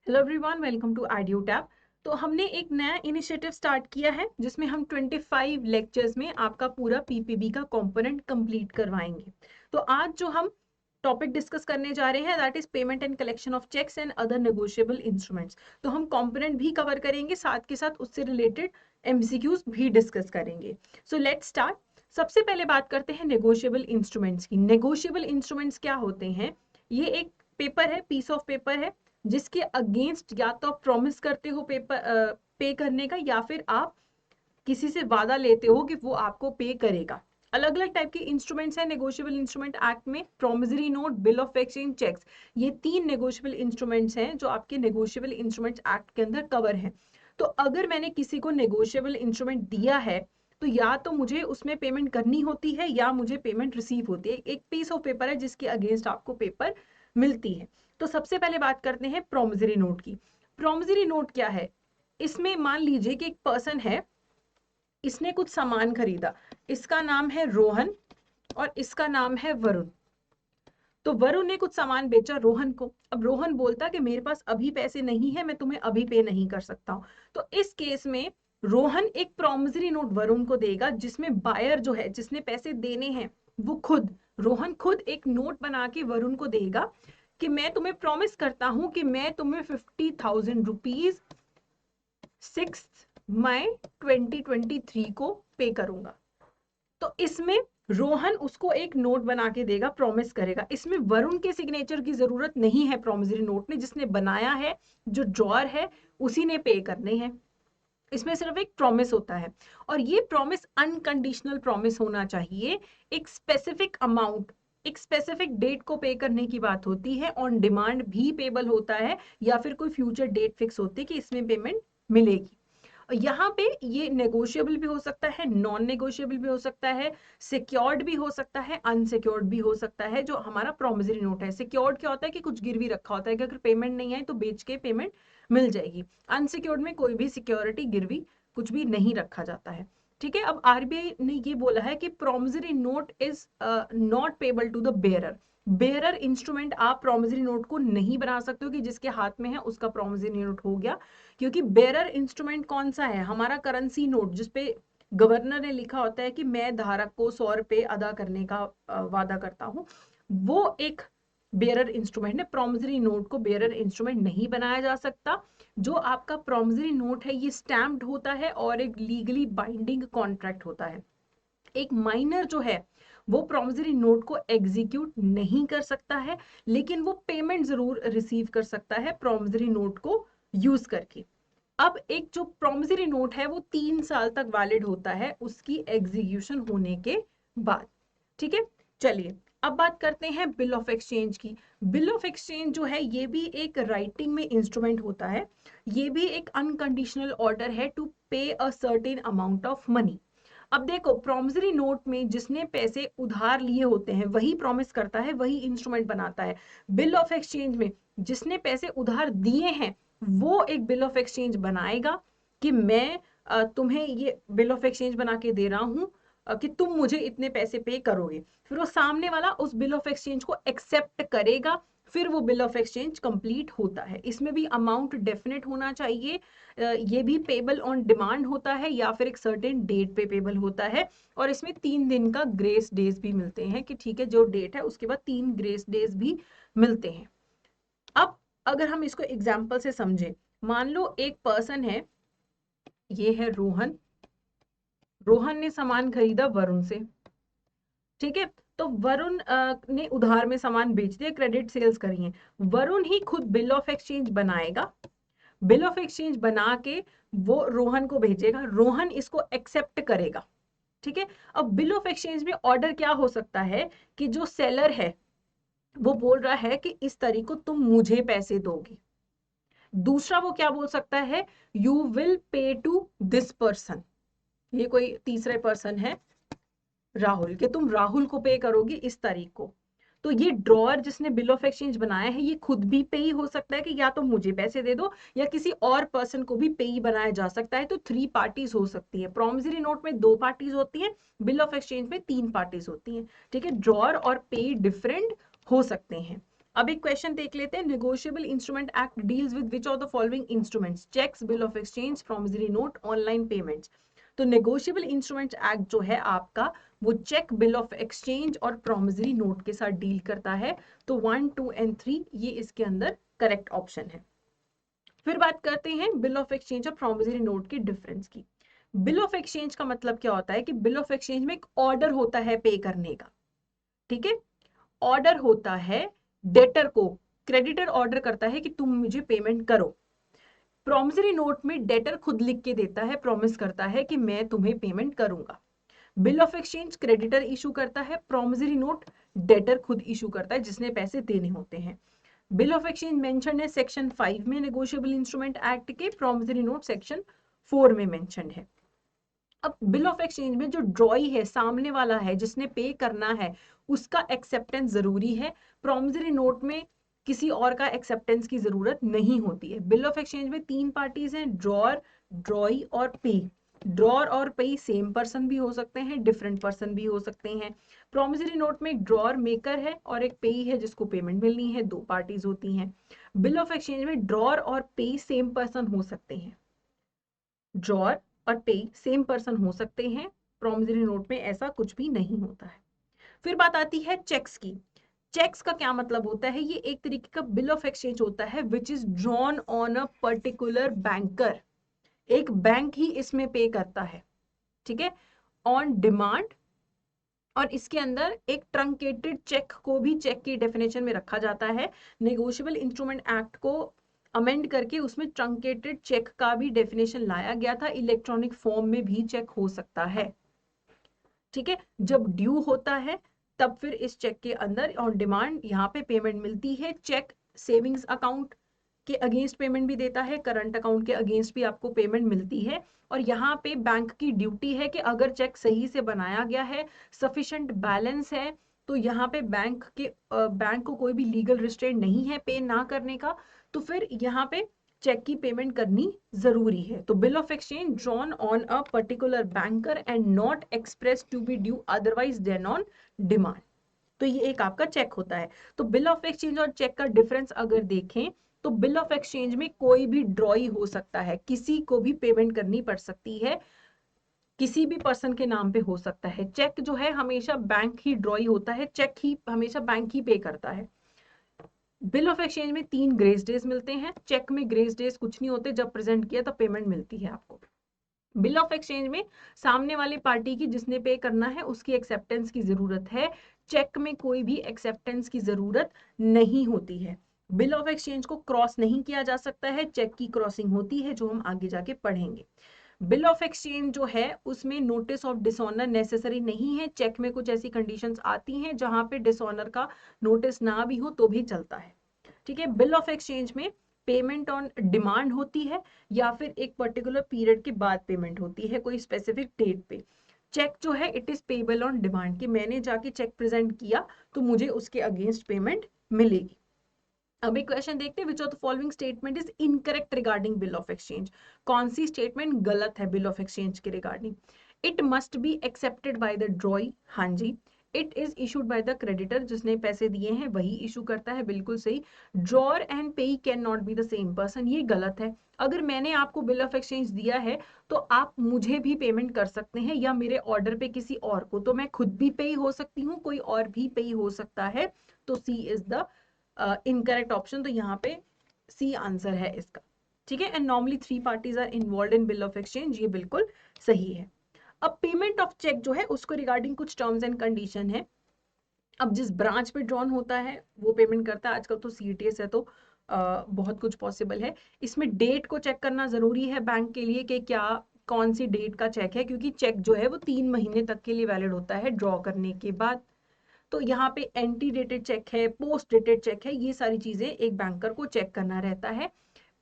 Hello everyone, welcome to Ideo Tab. तो हमने एक नया इनिशिएटिव स्टार्ट किया है जिसमें हम 25 लेक्चर्स में आपका पूरा पीपीबी का कंपोनेंट कंप्लीट करवाएंगे। तो आज जो हम टॉपिक डिस्कस करने जा रहे हैं that is payment and collection of cheques and other negotiable instruments. तो हम कंपोनेंट भी कवर करेंगे, साथ के साथ उससे रिलेटेड एमसीक्यूज भी डिस्कस करेंगे। So let's start. सबसे पहले बात करते हैं नेगोशिएबल इंस्ट्रूमेंट्स की। नेगोशिएबल इंस्ट्रूमेंट्स क्या होते हैं? ये एक पेपर है, पीस ऑफ पेपर है, जिसके अगेंस्ट या तो आप प्रॉमिस करते हो पेपर पे करने का, या फिर आप किसी से वादा लेते हो कि वो आपको पे करेगा। अलग अलग टाइप के इंस्ट्रूमेंट्स हैं नेगोशिएबल इंस्ट्रूमेंट एक्ट में। Promissory note, bill of exchange, cheques, ये 3 नेगोशिएबल इंस्ट्रूमेंट्स हैं जो आपके नेगोशिएबल इंस्ट्रूमेंट्स एक्ट के अंदर कवर हैं। तो अगर मैंने किसी को नेगोशिएबल इंस्ट्रूमेंट दिया है तो या तो मुझे उसमें पेमेंट करनी होती है या मुझे पेमेंट रिसीव होती है। एक पीस ऑफ पेपर है जिसके अगेंस्ट आपको पेपर मिलती है। तो सबसे पहले बात करते हैं प्रोमिसरी नोट की। प्रोमिसरी नोट क्या है? इसमें मान लीजिए कि एक पर्सन है, इसने कुछ सामान खरीदा, इसका नाम है रोहन और इसका नाम है वरुण। तो वरुण ने कुछ सामान बेचा रोहन को। अब रोहन बोलता कि मेरे पास अभी पैसे नहीं है, मैं तुम्हें अभी पे नहीं कर सकता हूं। तो इस केस में रोहन एक प्रोमिसरी नोट वरुण को देगा जिसमें बायर जो है, जिसने पैसे देने हैं, वो खुद रोहन खुद एक नोट बना के वरुण को देगा कि मैं तुम्हें प्रॉमिस करता हूं कि मैं तुम्हें 50,000 रुपीज 6 मई 2023 को पे करूंगा। तो इसमें रोहन उसको एक नोट बना के देगा, प्रॉमिस करेगा। इसमें वरुण के सिग्नेचर की जरूरत नहीं है प्रॉमिसरी नोट में। जिसने बनाया है, जो ड्रॉअर है, उसी ने पे करने हैं। इसमें सिर्फ एक प्रॉमिस होता है और ये प्रॉमिस अनकंडीशनल प्रॉमिस होना चाहिए। एक स्पेसिफिक अमाउंट, एक स्पेसिफिक डेट को पे करने की बात होती है। ऑन डिमांड भी पेबल होता है या फिर कोई फ्यूचर डेट फिक्स होती है कि इसमें पेमेंट मिलेगी। यहाँ पे ये नेगोशिएबल भी हो सकता है, नॉन नेगोशिएबल भी हो सकता है, सिक्योर्ड भी हो सकता है, अनसिक्योर्ड भी हो सकता है। जो हमारा प्रोमिसरी नोट है, सिक्योर्ड क्या होता है कि कुछ गिरवी रखा होता है कि अगर पेमेंट नहीं आए तो बेच के पेमेंट मिल जाएगी। अनसिक्योर्ड में कोई भी सिक्योरिटी गिरवी कुछ भी नहीं रखा जाता है। ठीक है। अब आरबीआई ने ये बोला है कि promissory note is not payable to the bearer. Bearer instrument आप प्रोमिसरी नोट को नहीं बना सकते हो कि जिसके हाथ में है उसका प्रोमिसरी नोट हो गया, क्योंकि बेयरर इंस्ट्रूमेंट कौन सा है? हमारा करेंसी नोट, जिसपे गवर्नर ने लिखा होता है कि मैं धारक को 100 रुपए अदा करने का वादा करता हूं, वो एक बेयरर इंस्ट्रूमेंट है। प्रोमिसरी नोट को बेयरर इंस्ट्रूमेंट नहीं बनाया जा सकता। जो आपका प्रोमिसरी नोट है ये स्टैम्प्ड होता है और एक लीगली बाइंडिंग कॉन्ट्रैक्ट होता है। एक माइनर जो है वो प्रोमिसरी नोट को एग्जीक्यूट नहीं कर सकता है, लेकिन वो पेमेंट जरूर रिसीव कर सकता है प्रोमिसरी नोट को यूज करके। अब एक जो प्रोमिसरी नोट है वो 3 साल तक वैलिड होता है उसकी एग्जीक्यूशन होने के बाद। ठीक है। चलिए अब बात करते हैं बिल ऑफ एक्सचेंज की। बिल ऑफ एक्सचेंज जो है ये भी एक राइटिंग में इंस्ट्रूमेंट होता है। ये भी एक अनकंडीशनल ऑर्डर है टू पे a certain amount of money. अब देखो, प्रोमिसरी नोट में जिसने पैसे उधार लिए होते हैं वही प्रॉमिस करता है, वही इंस्ट्रूमेंट बनाता है। बिल ऑफ एक्सचेंज में जिसने पैसे उधार दिए हैं वो एक बिल ऑफ एक्सचेंज बनाएगा कि मैं तुम्हें ये बिल ऑफ एक्सचेंज बना के दे रहा हूं कि तुम मुझे इतने पैसे पे करोगे। फिर वो सामने वाला उस बिल ऑफ एक्सचेंज को एक्सेप्ट करेगा, फिर वो बिल ऑफ एक्सचेंज कंप्लीट होता है। इसमें भी अमाउंट डेफिनेट होना चाहिए। ये भी पेबल ऑन डिमांड होता है या फिर एक सर्टेन डेट पे पेबल होता है। और इसमें 3 दिन का ग्रेस डेज भी मिलते हैं कि ठीक है, जो डेट है उसके बाद 3 ग्रेस डेज भी मिलते हैं। अब अगर हम इसको एग्जाम्पल से समझें, मान लो एक पर्सन है, ये है रोहन। रोहन ने सामान खरीदा वरुण से। ठीक है। तो वरुण ने उधार में सामान बेच दिया, क्रेडिट सेल्स करी है। वरुण ही खुद बिल ऑफ एक्सचेंज बनाएगा। बिल ऑफ एक्सचेंज बना के वो रोहन को भेजेगा, रोहन इसको एक्सेप्ट करेगा। ठीक है। अब बिल ऑफ एक्सचेंज में ऑर्डर क्या हो सकता है कि जो सेलर है वो बोल रहा है कि इस तारीख को तुम मुझे पैसे दोगे। दूसरा वो क्या बोल सकता है, you will pay to this person. ये कोई तीसरे पर्सन है राहुल, कि तुम राहुल को पे करोगी इस तारीख को। तो ये ड्रॉअर जिसने बिल ऑफ एक्सचेंज बनाया है ये खुद भी पे ही हो सकता है कि या तो मुझे पैसे दे दो या किसी और पर्सन को भी पे ही बनाया जा सकता है। तो 3 पार्टीज हो सकती है। प्रोमिसरी नोट में 2 पार्टीज होती हैं, बिल ऑफ एक्सचेंज में 3 पार्टीज होती हैं। ठीक है। ड्रॉअर और पे डिफरेंट हो सकते हैं। अब एक क्वेश्चन देख लेते हैं, negotiable instrument act deals with which of the following instruments, cheques, bill of exchange, promissory note, online payments. तो नेगोशिएबल इंस्ट्रूमेंट एक्ट जो है आपका वो चेक, बिल ऑफ एक्सचेंज और प्रॉमिसरी नोट के साथ डील करता है। तो 1, 2 एंड 3 ये इसके अंदर करेक्ट ऑप्शन है। फिर बात करते हैं बिल ऑफ एक्सचेंज और प्रॉमिसरी नोट के डिफरेंस की। बिल ऑफ एक्सचेंज का मतलब क्या होता है कि बिल ऑफ एक्सचेंज में एक ऑर्डर होता है पे करने का, ठीक है, ऑर्डर होता है डेटर को, क्रेडिटर ऑर्डर करता है कि तुम मुझे पेमेंट करो। प्रॉमिसरी नोट में डेटर खुद लिख के देता है, प्रॉमिस करता है कि मैं तुम्हें पेमेंट करूंगा। Bill of exchange creditor issue करता है, प्रॉमिसरी नोट डेटर खुद इशू करता है जिसने पैसे देने होते हैं। बिल ऑफ एक्सचेंज मेंशन है सेक्शन 5 में नेगोशिएबल इंस्ट्रूमेंट एक्ट के, प्रॉमिसरी नोट सेक्शन 4 में मेंशन है। अब बिल ऑफ एक्सचेंज में जो ड्रॉई है, सामने वाला है जिसने पे करना है, उसका एक्सेप्टेंस जरूरी है। प्रॉमिसरी नोट में किसी और का एक्सेप्टेंस की जरूरत नहीं होती है। बिल ऑफ एक्सचेंज में 3 पार्टीज हैं, ड्रॉर, ड्रॉई और पे। ड्रॉर और पे सेम पर्सन भी हो सकते हैं, डिफरेंट पर्सन भी हो सकते हैं। प्रॉमिसरी नोट में एक ड्रॉर मेकर है और एक पे है जिसको पेमेंट मिलनी है, 2 पार्टीज होती हैं। बिल ऑफ एक्सचेंज में ड्रॉर और पे सेम पर्सन हो सकते हैं, ड्रॉर और पे सेम पर्सन हो सकते हैं। प्रॉमिसरी नोट में ऐसा कुछ भी नहीं होता है। फिर बात आती है चेक्स की। चेक्स का क्या मतलब होता है, ये एक तरीके का बिल ऑफ एक्सचेंज होता है which is drawn on a particular banker. एक बैंक ही इसमें पे करता है, ठीक है, ऑन डिमांड। और इसके अंदर एक ट्रंकेटेड चेक को भी चेक की डेफिनेशन में रखा जाता है। नेगोशिएबल इंस्ट्रूमेंट एक्ट को अमेंड करके उसमें ट्रंकेटेड चेक का भी डेफिनेशन लाया गया था। इलेक्ट्रॉनिक फॉर्म में भी चेक हो सकता है, ठीक है। जब ड्यू होता है तब फिर इस चेक के अंदर ऑन डिमांड यहाँ पे पेमेंट मिलती है। चेक सेविंग्स अकाउंट के अगेंस्ट पेमेंट भी देता है, करंट अकाउंट के अगेंस्ट भी आपको पेमेंट मिलती है। और यहाँ पे बैंक की ड्यूटी है कि अगर चेक सही से बनाया गया है, सफिशिएंट बैलेंस है, तो यहाँ पे बैंक को कोई भी लीगल रिस्ट्रेंट नहीं है पे ना करने का, तो फिर यहाँ पे चेक की पेमेंट करनी जरूरी है। तो bill of exchange drawn on a particular banker and not express to be due otherwise than on demand. तो ये एक आपका चेक होता है। तो बिल ऑफ एक्सचेंज और चेक का डिफरेंस अगर देखें तो बिल ऑफ एक्सचेंज में कोई भी ड्रॉई हो सकता है, किसी को भी पेमेंट करनी पड़ सकती है, किसी भी पर्सन के नाम पे हो सकता है। चेक जो है हमेशा बैंक ही ड्रॉई होता है, चेक ही हमेशा बैंक ही पे करता है। बिल ऑफ एक्सचेंज में 3 ग्रेस डेज मिलते हैं, चेक में ग्रेस डेज कुछ नहीं होते, जब प्रेजेंट किया तब पेमेंट मिलती है आपको। बिल ऑफ एक्सचेंज में सामने वाली पार्टी की जिसने पे करना है उसकी एक्सेप्टेंस की जरूरत है, चेक में कोई भी एक्सेप्टेंस की जरूरत नहीं होती है। बिल ऑफ एक्सचेंज को क्रॉस नहीं किया जा सकता है, चेक की क्रॉसिंग होती है जो हम आगे जाके पढ़ेंगे। बिल ऑफ एक्सचेंज जो है उसमें नोटिस ऑफ डिसऑनर नेसेसरी नहीं है। चेक में कुछ ऐसी कंडीशंस आती हैं जहां पे डिसऑनर का नोटिस ना भी हो तो भी चलता है, ठीक है। बिल ऑफ एक्सचेंज में पेमेंट ऑन डिमांड होती है या फिर एक पर्टिकुलर पीरियड के बाद पेमेंट होती है कोई स्पेसिफिक डेट पे। चेक जो है it is payable on demand, कि मैंने जाके चेक प्रेजेंट किया तो मुझे उसके अगेंस्ट पेमेंट मिलेगी। अब एक क्वेश्चन देखते हैं, which of the following statement is incorrect regarding bill of exchange. कौन सी स्टेटमेंट गलत है बिल ऑफ एक्सचेंज के regarding. It must be accepted by the drawee, हाँ जी। It is issued by the creditor, जिसने पैसे दिए हैं वही इशू करता है, बिल्कुल सही। ड्रॉर एंड पेई can not be the same person, ये गलत है। अगर मैंने आपको बिल ऑफ एक्सचेंज दिया है तो आप मुझे भी पेमेंट कर सकते हैं या मेरे ऑर्डर पे किसी और को, तो मैं खुद भी पेई हो सकती हूँ, कोई और भी पेई हो सकता है। तो C is the incorrect option, तो यहाँ पे सी आंसर है इसका, ठीक है। And normally 3 parties are involve in bill of exchange, ये बिल्कुल सही है। अब पेमेंट ऑफ चेक जो है उसको रिगार्डिंग कुछ टर्म्स एंड कंडीशन है। अब जिस ब्रांच पे ड्रॉन होता है वो पेमेंट करता है, आजकल तो सीटीएस है तो बहुत कुछ पॉसिबल है। इसमें डेट को चेक करना जरूरी है बैंक के लिए कि क्या कौन सी डेट का चेक है, क्योंकि चेक जो है वो 3 महीने तक के लिए वैलिड होता है ड्रॉ करने के बाद। तो यहाँ पे एंटी डेटेड चेक है, पोस्ट डेटेड चेक है, ये सारी चीजें एक बैंकर को चेक करना रहता है।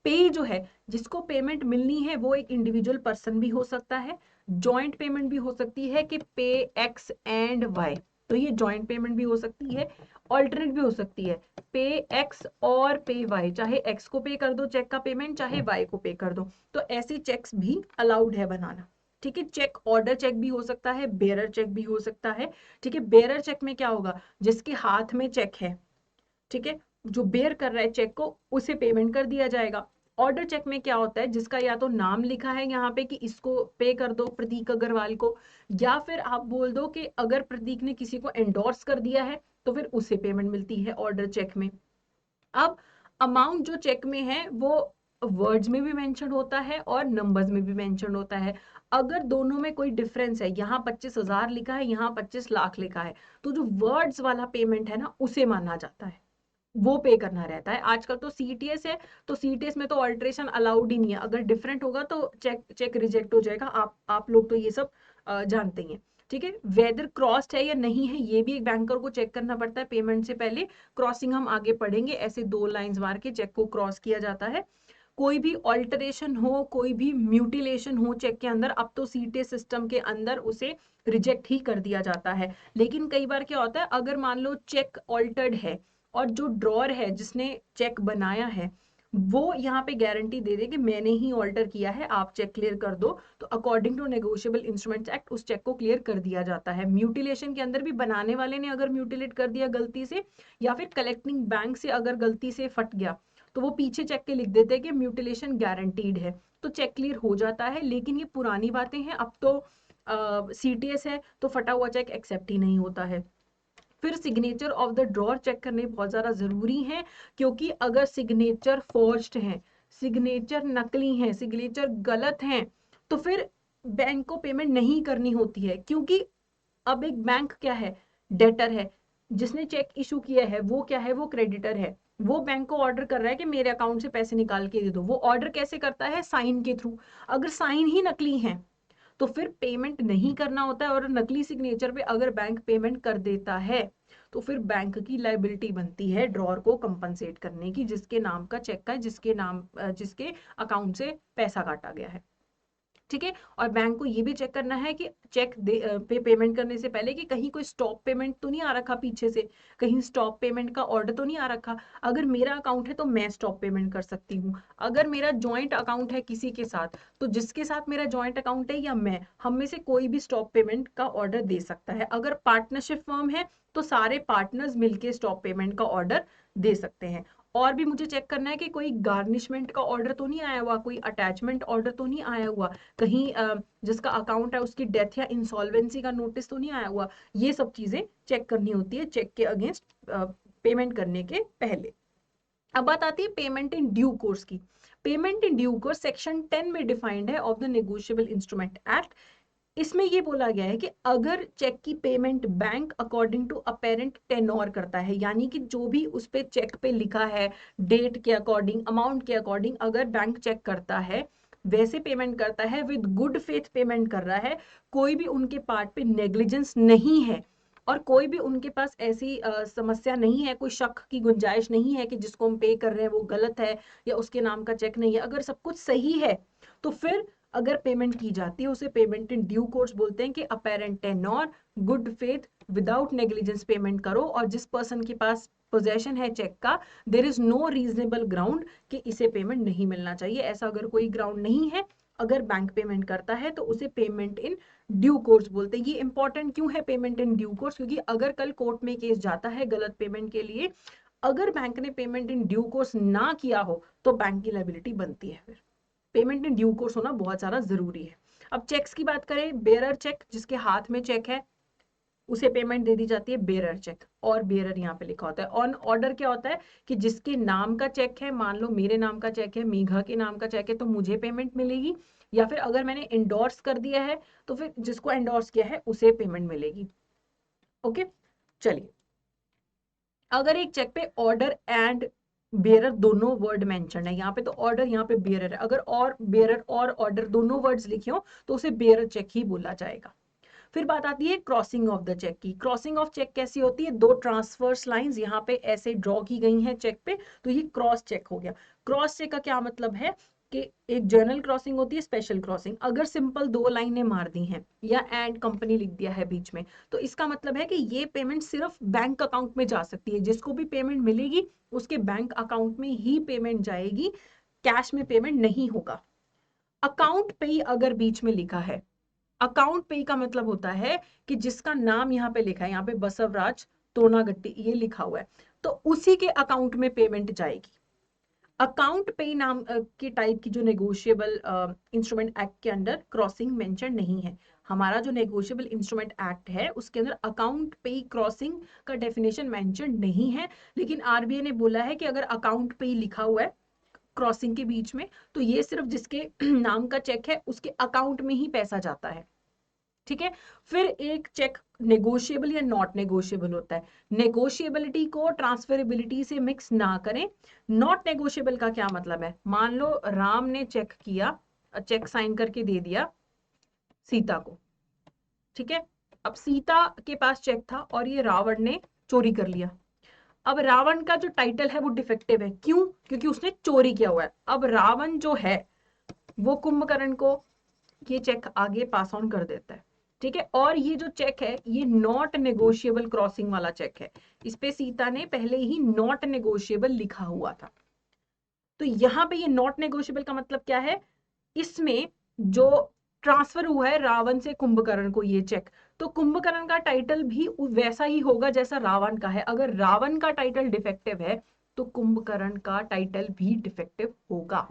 पे जो है जिसको पेमेंट मिलनी है वो एक इंडिविजुअल पर्सन भी हो सकता है, जॉइंट पेमेंट भी हो सकती है कि पे एक्स एंड वाई, तो ये जॉइंट पेमेंट भी हो सकती है। ऑल्टरनेट भी हो सकती है, पे एक्स और पे वाई, चाहे एक्स को पे कर दो चेक का पेमेंट, चाहे वाई को पे कर दो, तो ऐसे चेक्स भी अलाउड है बनाना, ठीक है। चेक ऑर्डर चेक भी हो सकता है, बेरर चेक भी हो सकता है, ठीक है। बेरर चेक में क्या होगा, जिसके हाथ में चेक है, ठीक है, जो बेयर कर रहा है चेक को उसे पेमेंट कर दिया जाएगा। ऑर्डर चेक में क्या होता है, जिसका या तो नाम लिखा है यहाँ पे कि इसको पे कर दो प्रतीक अग्रवाल को, या फिर आप बोल दो कि अगर प्रतीक ने किसी को एंडोर्स कर दिया है तो फिर उसे पेमेंट मिलती है ऑर्डर चेक में। अब अमाउंट जो चेक में है वो वर्ड्स में भी मेंशन होता है और नंबर्स में भी मेंशन होता है। अगर दोनों में कोई डिफरेंस है, यहाँ 25,000 लिखा है, यहाँ 25 लाख लिखा है, तो जो वर्ड्स वाला पेमेंट है ना उसे माना जाता है, वो पे करना रहता है। आजकल तो सीटीएस है, तो सीटीएस में तो ऑल्ट्रेशन अलाउड ही नहीं है, अगर डिफरेंट होगा तो चेक चेक रिजेक्ट हो जाएगा। आप लोग तो ये सब जानते ही हैं, ठीक है। वेदर क्रॉस्ड है या नहीं है ये भी एक बैंकर को चेक करना पड़ता है पेमेंट से पहले। क्रॉसिंग हम आगे पढ़ेंगे, ऐसे 2 लाइंस मार के चेक को क्रॉस किया जाता है। कोई भी ऑल्टरेशन हो, कोई भी म्यूटिलेशन हो चेक के अंदर, अब तो सीटीएस सिस्टम के अंदर उसे रिजेक्ट ही कर दिया जाता है। लेकिन कई बार क्या होता है, अगर मान लो चेक ऑल्टर्ड है और जो ड्रॉर है जिसने चेक बनाया है वो यहाँ पे गारंटी दे दे कि मैंने ही ऑल्टर किया है, आप चेक क्लियर कर दो, तो according to negotiable instruments act उस चेक को क्लियर कर दिया जाता है। म्यूटिलेशन के अंदर भी बनाने वाले ने अगर म्यूटिलेट कर दिया गलती से, या फिर कलेक्टिंग बैंक से अगर गलती से फट गया, तो वो पीछे चेक के लिख देते हैं कि म्यूटिलेशन गारंटीड है, तो चेक क्लियर हो जाता है। लेकिन ये पुरानी बातें हैं, अब तो सीटीएस है तो फटा हुआ चेक एक्सेप्ट ही नहीं होता है। फिर signature of the drawer check करने बहुत ज़्यादा ज़रूरी है, क्योंकि अगर सिग्नेचर फॉर्ज्ड है, सिग्नेचर नकली है, सिग्नेचर गलत है, तो फिर बैंक को पेमेंट नहीं करनी होती है। क्योंकि अब एक बैंक क्या है, डेटर है, जिसने चेक इशू किया है वो क्या है, वो क्रेडिटर है। वो बैंक को ऑर्डर कर रहा है कि मेरे अकाउंट से पैसे निकाल के दे दो। वो ऑर्डर कैसे करता है, साइन के थ्रू। अगर साइन ही नकली है तो फिर पेमेंट नहीं करना होता है, और नकली सिग्नेचर पे अगर बैंक पेमेंट कर देता है तो फिर बैंक की लायबिलिटी बनती है ड्रॉर को कंपनसेट करने की, जिसके नाम का चेक का, जिसके अकाउंट से पैसा काटा गया है, ठीक है। और बैंक को ये भी चेक करना है कि चेक पे पेमेंट करने से पहले कि कहीं कोई स्टॉप पेमेंट तो नहीं आ रखा पीछे से, कहीं स्टॉप पेमेंट का ऑर्डर तो नहीं आ रखा। अगर मेरा अकाउंट है तो मैं स्टॉप पेमेंट कर सकती हूँ। अगर मेरा जॉइंट अकाउंट है किसी के साथ, तो जिसके साथ मेरा जॉइंट अकाउंट है या मैं, हम में से कोई भी स्टॉप पेमेंट का ऑर्डर दे सकता है। अगर पार्टनरशिप फर्म है तो सारे पार्टनर्स मिलके स्टॉप पेमेंट का ऑर्डर दे सकते हैं। और भी मुझे चेक करना है कि कोई गार्निशमेंट का ऑर्डर तो नहीं आया हुआ, कोई अटैचमेंट ऑर्डर तो नहीं आया हुआ, कहीं जिसका अकाउंट है उसकी डेथ या इंसॉल्वेंसी का नोटिस तो नहीं आया हुआ। ये सब चीजें चेक करनी होती है चेक के अगेंस्ट पेमेंट करने के पहले। अब बात आती है पेमेंट इन ड्यू कोर्स की। Payment in due course section 10 में डिफाइंड है of the negotiable instrument act. इसमें ये बोला गया है कि अगर चेक की payment bank according to apparent tenor करता है, यानी कि जो भी उस पे चेक पे लिखा है डेट के अकॉर्डिंग, अमाउंट के अकॉर्डिंग, अगर बैंक चेक करता है वैसे पेमेंट करता है, विद गुड फेथ पेमेंट कर रहा है, कोई भी उनके पार्ट पे नेग्लिजेंस नहीं है, और कोई भी उनके पास ऐसी समस्या नहीं है, कोई शक की गुंजाइश नहीं है कि जिसको हम पे कर रहे हैं वो गलत है या उसके नाम का चेक नहीं है, अगर सब कुछ सही है, तो फिर अगर पेमेंट की जाती है उसे पेमेंट इन ड्यू कोर्स बोलते हैं कि apparent tenure, good faith, without negligence payment करो। और जिस पर्सन के पास पोजेशन है चेक का, there is no reasonable ground कि इसे पेमेंट नहीं मिलना चाहिए, ऐसा अगर कोई ग्राउंड नहीं है, अगर बैंक पेमेंट करता है तो उसे पेमेंट इन ड्यू कोर्स बोलते हैं। ये इंपॉर्टेंट क्यों है पेमेंट इन ड्यू कोर्स, क्योंकि अगर कल कोर्ट में केस जाता है गलत पेमेंट के लिए, अगर बैंक ने पेमेंट इन ड्यू कोर्स ना किया हो तो बैंक की लायबिलिटी बनती है। फिर पेमेंट इन ड्यू कोर्स होना बहुत ज्यादा जरूरी है। अब चेक्स की बात करें, बेयरर चेक, जिसके हाथ में चेक है उसे पेमेंट दे दी जाती है बेयरर चेक, और बेयरर यहाँ पे लिखा होता है। ऑन ऑर्डर क्या होता है कि जिसके नाम का चेक है, मान लो मेरे नाम का चेक है, मेघा के नाम का चेक है, तो मुझे पेमेंट मिलेगी, या फिर अगर मैंने एंडोर्स कर दिया है तो फिर जिसको एंडोर्स किया है उसे पेमेंट मिलेगी। ओके, चलिए। अगर एक चेक पे ऑर्डर एंड बेयरर दोनों वर्ड मेंशन है, यहाँ पे तो ऑर्डर, यहाँ पे बेयरर है, अगर और बेयरर और ऑर्डर दोनों वर्ड्स लिखे हो तो उसे बेयरर चेक ही बोला जाएगा। फिर बात आती है क्रॉसिंग ऑफ द चेक की। क्रॉसिंग ऑफ चेक कैसी होती है, दो ट्रांसफर्स लाइंस यहाँ पे ऐसे ड्रॉ की गई हैं चेक पे, तो ये क्रॉस चेक हो गया। क्रॉस चेक का क्या मतलब है कि एक जर्नल क्रॉसिंग होती है, स्पेशल क्रॉसिंग। अगर सिंपल दो लाइनें मार दी हैं या एंड कंपनी लिख दिया है बीच में, तो इसका मतलब है कि ये पेमेंट सिर्फ बैंक अकाउंट में जा सकती है, जिसको भी पेमेंट मिलेगी उसके बैंक अकाउंट में ही पेमेंट जाएगी, कैश में पेमेंट नहीं होगा। अकाउंट पे ही अगर बीच में लिखा है, अकाउंट पे का मतलब होता है कि जिसका नाम यहाँ पे लिखा है, यहाँ पे बसवराज तोनागट्टी ये लिखा हुआ है, तो उसी के अकाउंट में पेमेंट जाएगी। अकाउंट पे नाम के टाइप की जो नेगोशिएबल इंस्ट्रूमेंट एक्ट के अंदर क्रॉसिंग मेंशन नहीं है। हमारा जो नेगोशिएबल इंस्ट्रूमेंट एक्ट है उसके अंदर अकाउंट पे क्रॉसिंग का डेफिनेशन मेंशन नहीं है, लेकिन आरबीआई ने बोला है कि अगर अकाउंट पे ही लिखा हुआ है क्रॉसिंग के बीच में, तो ये सिर्फ जिसके नाम का चेक है उसके अकाउंट में ही पैसा जाता है। ठीक है, फिर एक चेक नेगोशिएबल या नॉट नेगोशिएबल होता है। नेगोशिएबिलिटी को ट्रांसफरेबिलिटी से मिक्स ना करें। नॉट नेगोशिएबल का क्या मतलब है? मान लो राम ने चेक किया, चेक साइन करके दे दिया सीता को, ठीक है, अब सीता के पास चेक था और ये रावण ने चोरी कर लिया। अब रावण का जो टाइटल है वो डिफेक्टिव है, क्यों? क्योंकि उसने चोरी किया हुआ है। अब रावण जो है वो कुंभकर्ण को ये चेक आगे पास ऑन कर देता है, ठीक है। और ये जो चेक है ये नॉट नेगोशिएबल क्रॉसिंग वाला चेक है, इस पे सीता ने पहले ही नॉट नेगोशिएबल लिखा हुआ था। तो यहाँ पे ये नॉट नेगोशिएबल का मतलब क्या है? इसमें जो ट्रांसफर हुआ है रावण से कुंभकर्ण को ये चेक, तो कुंभकर्ण का टाइटल भी वैसा ही होगा जैसा रावण का है। अगर रावण का टाइटल डिफेक्टिव है तो कुंभकर्ण का टाइटल भी डिफेक्टिव होगा,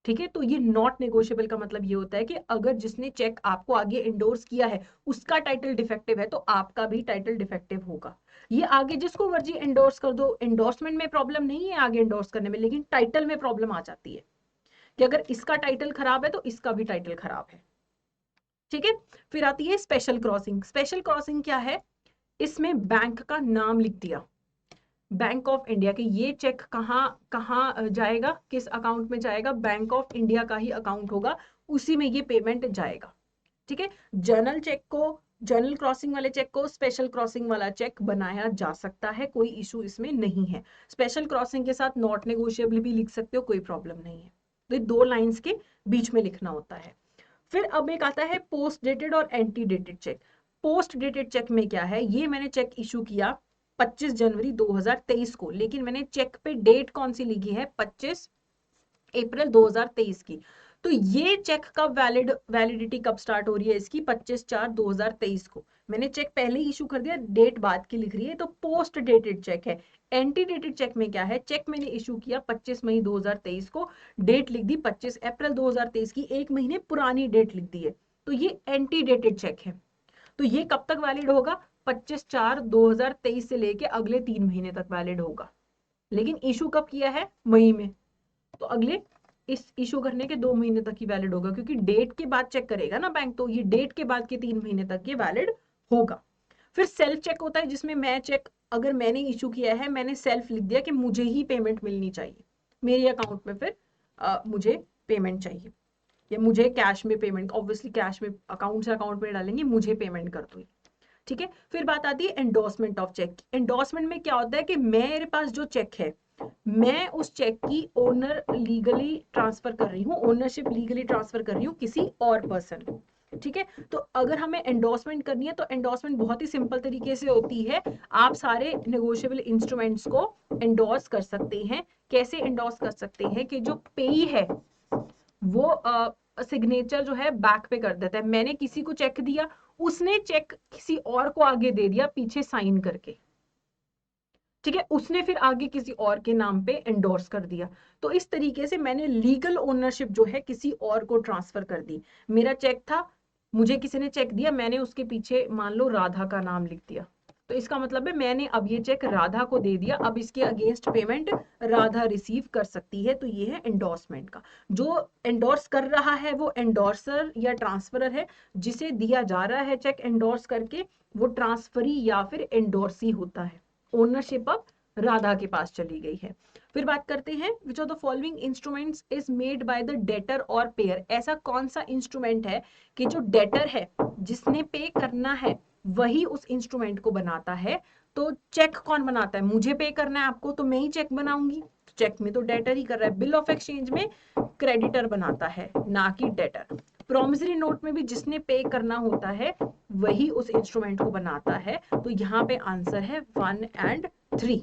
ठीक है। तो ये नॉट नेगोशिएबल का मतलब ये होता है कि अगर जिसने चेक आपको आगे एंडोर्स किया है उसका टाइटल डिफेक्टिव है तो आपका भी टाइटल डिफेक्टिव होगा। ये आगे जिसको मर्जी एंडोर्स कर दो, एंडोर्समेंट में प्रॉब्लम नहीं है आगे एंडोर्स करने में, लेकिन टाइटल में प्रॉब्लम आ जाती है कि अगर इसका टाइटल खराब है तो इसका भी टाइटल खराब है, ठीक है। फिर आती है स्पेशल क्रॉसिंग। स्पेशल क्रॉसिंग क्या है? इसमें बैंक का नाम लिख दिया, बैंक ऑफ इंडिया के, ये चेक कहाँ कहाँ जाएगा, किस अकाउंट में जाएगा? बैंक ऑफ इंडिया का ही अकाउंट होगा, उसी में ये पेमेंट जाएगा, ठीक है। जर्नल चेक को, जर्नल क्रॉसिंग वाले चेक को स्पेशल क्रॉसिंग वाला चेक बनाया जा सकता है, कोई इशू इसमें नहीं है। स्पेशल क्रॉसिंग के साथ नॉट नेगोशिएबल भी लिख सकते हो, कोई प्रॉब्लम नहीं है। तो दो लाइंस के बीच में लिखना होता है। फिर अब एक आता है पोस्ट डेटेड और anti dated cheque. Post dated cheque में क्या है? ये मैंने चेक इशू किया 25 जनवरी 2023 को, लेकिन मैंने चेक पे डेट कौन सी लिखी है? 25 अप्रैल 2023 की। तो ये चेक का वैलिडिटी कब स्टार्ट हो रही है इसकी? 25/4/2023 को। मैंने चेक पहले ही इशू कर दिया, डेट बाद की लिख रही है, तो पोस्ट डेटेड चेक है। एंटी डेटेड चेक में क्या है? चेक मैंने इशू किया 25 मई 2023 को, डेट लिख दी 25 अप्रैल 2023 की, एक महीने पुरानी डेट लिख दी है, तो ये एंटी डेटेड चेक है। तो ये कब तक वैलिड होगा? 25/4/2023 से लेके अगले 3 महीने तक वैलिड होगा। लेकिन इशू कब किया है? मई में, तो अगले इस इशू करने के 2 महीने तक ही वैलिड होगा, क्योंकि डेट के बाद चेक करेगा ना बैंक, तो ये डेट के बाद के 3 महीने तक ये वैलिड होगा। फिर सेल्फ चेक होता है, जिसमें मैं चेक अगर मैंने इशू किया है, मैंने सेल्फ लिख दिया कि मुझे ही पेमेंट मिलनी चाहिए, मेरे अकाउंट में फिर मुझे पेमेंट चाहिए, या मुझे कैश में पेमेंट, ऑब्वियसली कैश में अकाउंट से अकाउंट में डालेंगे, मुझे पेमेंट कर दो, ठीक है। फिर बात आती है एंडोर्समेंट ऑफ चेक। एंडोर्समेंट में क्या होता है कि मेरे पास जो चेक है, मैं उस चेक की ओनर लीगली ट्रांसफर कर रही हूँ, ओनरशिप लीगली ट्रांसफर कर रही हूँ किसी और पर्सन को, ठीक है। तो अगर हमें एंडोर्समेंट करनी है तो एंडोर्समेंट बहुत ही सिंपल तरीके से होती है। आप सारे नेगोशिएबल इंस्ट्रूमेंट्स को एंडोर्स कर सकते हैं। कैसे एंडोर्स कर सकते हैं? कि जो पेई है वो सिग्नेचर जो है बैक पे कर देता है। मैंने किसी को चेक दिया, उसने चेक किसी और को आगे दे दिया पीछे साइन करके, ठीक है, उसने फिर आगे किसी और के नाम पे एंडोर्स कर दिया। तो इस तरीके से मैंने लीगल ओनरशिप जो है किसी और को ट्रांसफर कर दी। मेरा चेक था, मुझे किसी ने चेक दिया, मैंने उसके पीछे मान लो राधा का नाम लिख दिया, तो इसका मतलब है मैंने अब ये चेक राधा को दे दिया, अब इसके अगेंस्ट पेमेंट राधा रिसीव कर सकती है। तो ये है एंडोर्समेंट का। जो एंडोर्स कर रहा है वो एंडोर्सर या ट्रांसफरर है, जिसे दिया जा रहा है चेक एंडोर्स करके वो ट्रांसफरी या फिर एंडोर्सी होता है। ओनरशिप अब राधा के पास चली गई है। फिर बात करते हैं which of the following instruments is made by the debtor और पेयर। ऐसा कौन सा इंस्ट्रूमेंट है कि जो डेटर है, जिसने पे करना है, वही उस इंस्ट्रूमेंट को बनाता है। तो चेक कौन बनाता है? मुझे पे करना है आपको, तो मैं ही चेक बनाऊंगी, तो चेक में तो डेटर ही कर रहा है। बिल ऑफ एक्सचेंज में क्रेडिटर बनाता है, ना कि डेटर। प्रॉमिसरी नोट में भी जिसने पे करना होता है वही उस इंस्ट्रूमेंट को बनाता है। तो यहाँ पे आंसर है 1 and 3।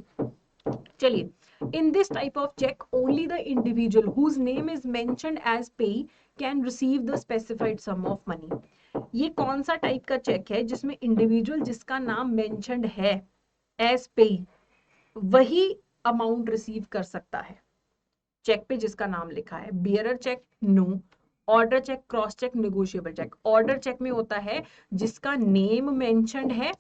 चलिए, in this type of check only the individual whose name is mentioned as payee can receive the specified sum of money। ये कौन सा टाइप का चेक है जिसमें इंडिविजुअल जिसका नाम मेंशन्ड है एज पेई, वही अमाउंट रिसीव कर सकता है चेक पे जिसका नाम लिखा है। Bearer cheque no, order cheque, cross cheque, negotiable cheque. Order cheque में होता है जिसका नेम मेंशन्ड है,